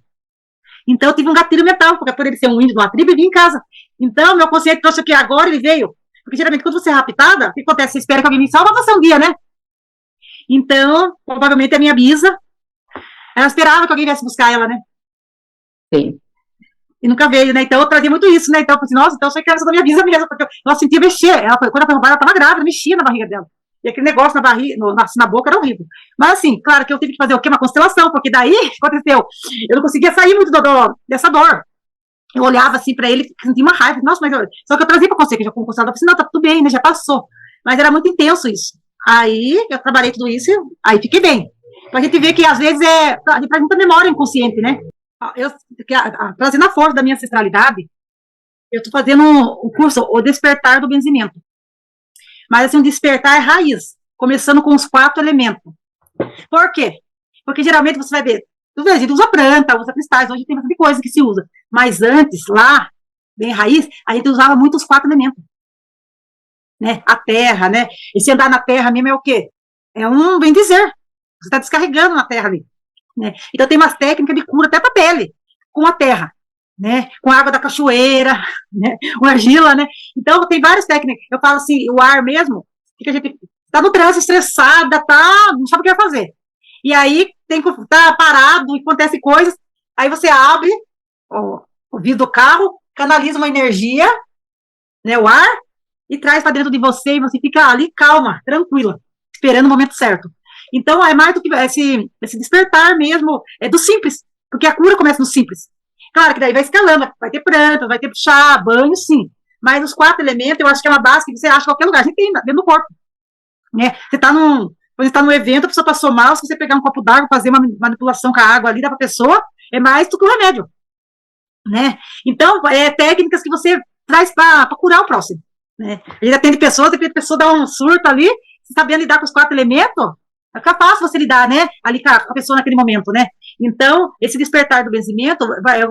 Então eu tive um gatilho mental, porque por ele ser um índio de uma tribo, ele vinha em casa. Então, meu consciente trouxe que agora ele veio. Porque geralmente, quando você é raptada, o que acontece? Você espera que alguém me salva, você um dia, né? Então, provavelmente a minha bisa, ela esperava que alguém viesse buscar ela, né? Sim. E nunca veio, né? Então eu trazia muito isso, né? Então eu falei assim, nossa, então eu sei que era da minha bisa mesmo, porque ela sentia mexer. Quando ela foi roubada, ela estava grávida, mexia na barriga dela. E aquele negócio na barriga, na boca era horrível. Mas assim, claro que eu tive que fazer o quê? Uma constelação, porque daí, o que aconteceu? Eu não conseguia sair muito dessa dor. Eu olhava assim pra ele, sentia uma raiva. Nossa, só que eu trazia pra você, que já como constelador, eu falei assim, não, tá tudo bem, né? Já passou. Mas era muito intenso isso. Aí eu trabalhei tudo isso, aí fiquei bem. Pra gente ver que às vezes pra muita memória inconsciente, né? Eu, trazendo a força da minha ancestralidade, eu tô fazendo o curso, o Despertar do Benzimento. Mas assim, um despertar raiz, começando com os 4 elementos. Por quê? Porque geralmente você vai ver, a gente usa planta, usa cristais, hoje tem bastante coisa que se usa. Mas antes, lá, bem raiz, a gente usava muito os 4 elementos. Né? A terra, né? E se andar na terra mesmo é o quê? É um bem dizer. Você está descarregando na terra ali. Né? Então tem umas técnicas de cura até para a pele, com a terra. Né, com a água da cachoeira, né, com argila, né, então tem várias técnicas, eu falo assim, o ar mesmo, que a gente tá no trânsito estressada, não sabe o que vai fazer, e aí tem que tá parado, acontece coisas, aí você abre o vidro do carro, canaliza uma energia, né, o ar, e traz para dentro de você, e você fica ali calma, tranquila, esperando o momento certo. Então é mais do que esse despertar mesmo, é do simples, porque a cura começa no simples. Claro que daí vai escalando, vai ter planta, vai ter chá, banho, sim. Mas os 4 elementos, eu acho que é uma base que você acha em qualquer lugar. A gente tem dentro do corpo. Né? Você está num evento, a pessoa passou mal, se você pegar um copo d'água, fazer uma manipulação com a água ali, dá para a pessoa, é mais do que um remédio. Né? Então, técnicas que você traz para curar o próximo. Né? A gente atende pessoas, a pessoa dá um surto ali, sabendo lidar com os 4 elementos, fica fácil você lidar, né, ali com a pessoa naquele momento, né. Então, esse despertar do benzimento, eu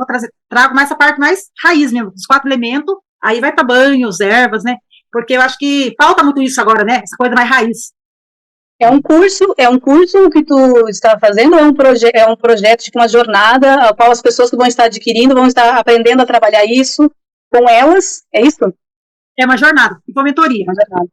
trago mais essa parte mais raiz mesmo, os 4 elementos, aí vai para banhos, ervas, né, porque eu acho que falta muito isso agora, né, essa coisa mais raiz. É um curso que tu está fazendo, ou é um projeto, tipo uma jornada, a qual as pessoas que vão estar adquirindo, vão estar aprendendo a trabalhar isso com elas, é isso? É uma jornada, uma mentoria. Uma jornada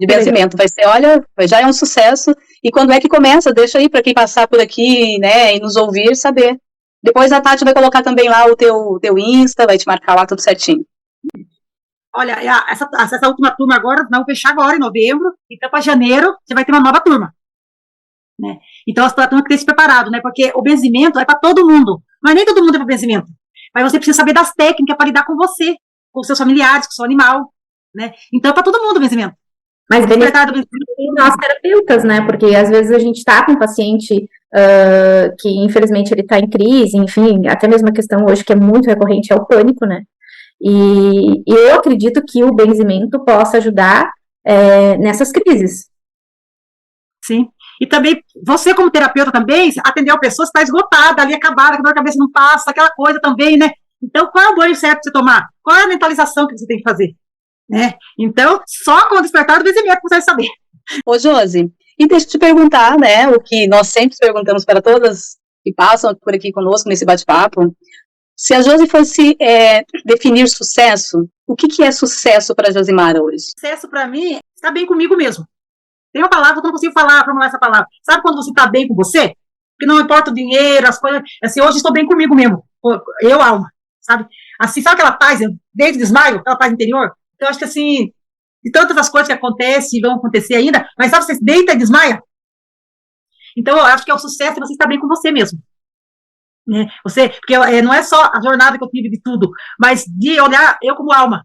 de benzimento, vai ser, olha, já é um sucesso, e quando é que começa? Deixa aí para quem passar por aqui, né, e nos ouvir, saber. Depois a Tati vai colocar também lá o teu Insta, vai te marcar lá tudo certinho. Olha, essa última turma agora, não fechar agora em novembro, então para janeiro você vai ter uma nova turma. Né? Então a turma tem que ter se preparado, né, porque o benzimento é para todo mundo, mas nem todo mundo é para benzimento. Mas você precisa saber das técnicas para lidar com você, com os seus familiares, com o seu animal, né, então é para todo mundo o benzimento. Mas nós terapeutas, né? Porque às vezes a gente está com um paciente que infelizmente ele está em crise, enfim, até mesmo a questão hoje que é muito recorrente é o pânico, né? E eu acredito que o benzimento possa ajudar nessas crises. Sim. E também, você como terapeuta também, atender a pessoa que está esgotada, ali acabada, que a dor de cabeça não passa, aquela coisa também, né? Então, qual é o banho certo para você tomar? Qual é a mentalização que você tem que fazer? Né? Então, só com o despertar do benzimento você vai saber. Ô, Josi, e deixa eu te perguntar, né, o que nós sempre perguntamos para todas que passam por aqui conosco nesse bate-papo, se a Josi fosse definir sucesso, o que é sucesso para a Josimara hoje? Sucesso para mim, está bem comigo mesmo. Tem uma palavra que eu não consigo formular essa palavra. Sabe quando você está bem com você? Que não importa o dinheiro, as coisas, assim, hoje estou bem comigo mesmo, eu, alma, sabe? Assim, sabe aquela paz, desde o desmaio, aquela paz interior? Então, eu acho que assim, de tantas as coisas que acontecem e vão acontecer ainda, mas sabe, você deita e desmaia? Então, eu acho que é o sucesso você estar bem com você mesmo. Né? Porque não é só a jornada que eu tive de tudo, mas de olhar eu como alma.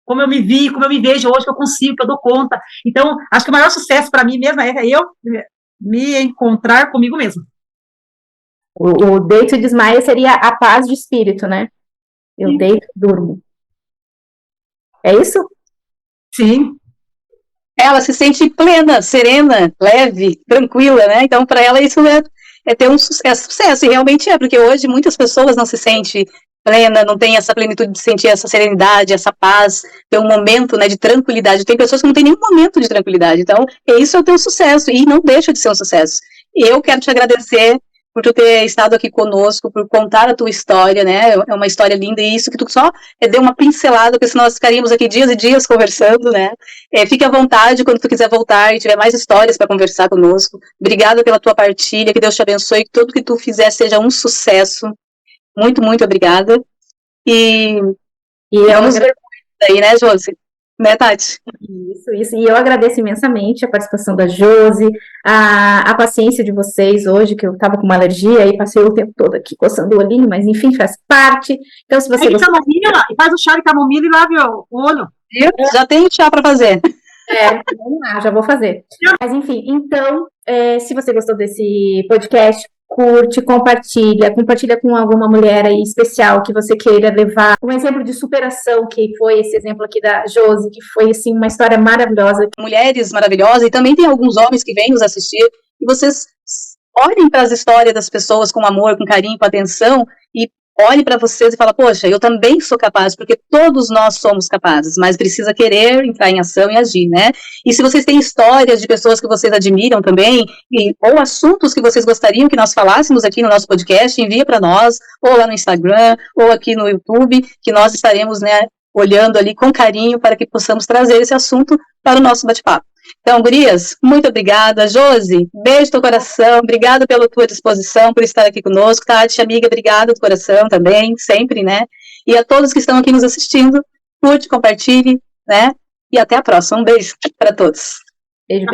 como eu me vi, como eu me vejo hoje, que eu consigo, que eu dou conta. Então, acho que o maior sucesso para mim mesmo é eu me encontrar comigo mesma. O deito e desmaio seria a paz de espírito, né? Eu deito e durmo. É isso? Sim. Ela se sente plena, serena, leve, tranquila, né? Então, para ela, isso é ter um sucesso, e realmente é, porque hoje muitas pessoas não se sentem plena, não tem essa plenitude de sentir essa serenidade, essa paz, ter um momento, né, de tranquilidade. Tem pessoas que não têm nenhum momento de tranquilidade. Então, isso é o teu sucesso, e não deixa de ser um sucesso. E eu quero te agradecer por tu ter estado aqui conosco, por contar a tua história, né? É uma história linda, e isso que tu só deu uma pincelada, porque senão nós ficaríamos aqui dias e dias conversando, né? Fique à vontade quando tu quiser voltar e tiver mais histórias para conversar conosco. Obrigada pela tua partilha, que Deus te abençoe, que tudo que tu fizer seja um sucesso. Muito, muito obrigada. E vamos ver aí, né, Josi? Né, Tati? Isso. E eu agradeço imensamente a participação da Josi, a paciência de vocês hoje, que eu estava com uma alergia e passei o tempo todo aqui coçando o olhinho, mas enfim, faz parte. Então, se você gostar... camomila, faz o chá de camomila e lave o olho. Já tem chá para fazer. Vamos lá, já vou fazer. Mas enfim, então, se você gostou desse podcast, curte, compartilha com alguma mulher aí especial que você queira levar um exemplo de superação, que foi esse exemplo aqui da Josi, que foi, assim, uma história maravilhosa. Mulheres maravilhosas, e também tem alguns homens que vêm nos assistir, e vocês olhem para as histórias das pessoas com amor, com carinho, com atenção, e olhe para vocês e fala, poxa, eu também sou capaz, porque todos nós somos capazes, mas precisa querer entrar em ação e agir, né? E se vocês têm histórias de pessoas que vocês admiram também, ou assuntos que vocês gostariam que nós falássemos aqui no nosso podcast, envia para nós, ou lá no Instagram, ou aqui no YouTube, que nós estaremos, né, olhando ali com carinho para que possamos trazer esse assunto para o nosso bate-papo. Então, gurias, muito obrigada. Josi, beijo no teu coração, obrigada pela tua disposição, por estar aqui conosco. Tati, amiga, obrigada do coração também, sempre, né? E a todos que estão aqui nos assistindo, curte, compartilhe, né? E até a próxima. Um beijo para todos. Beijo.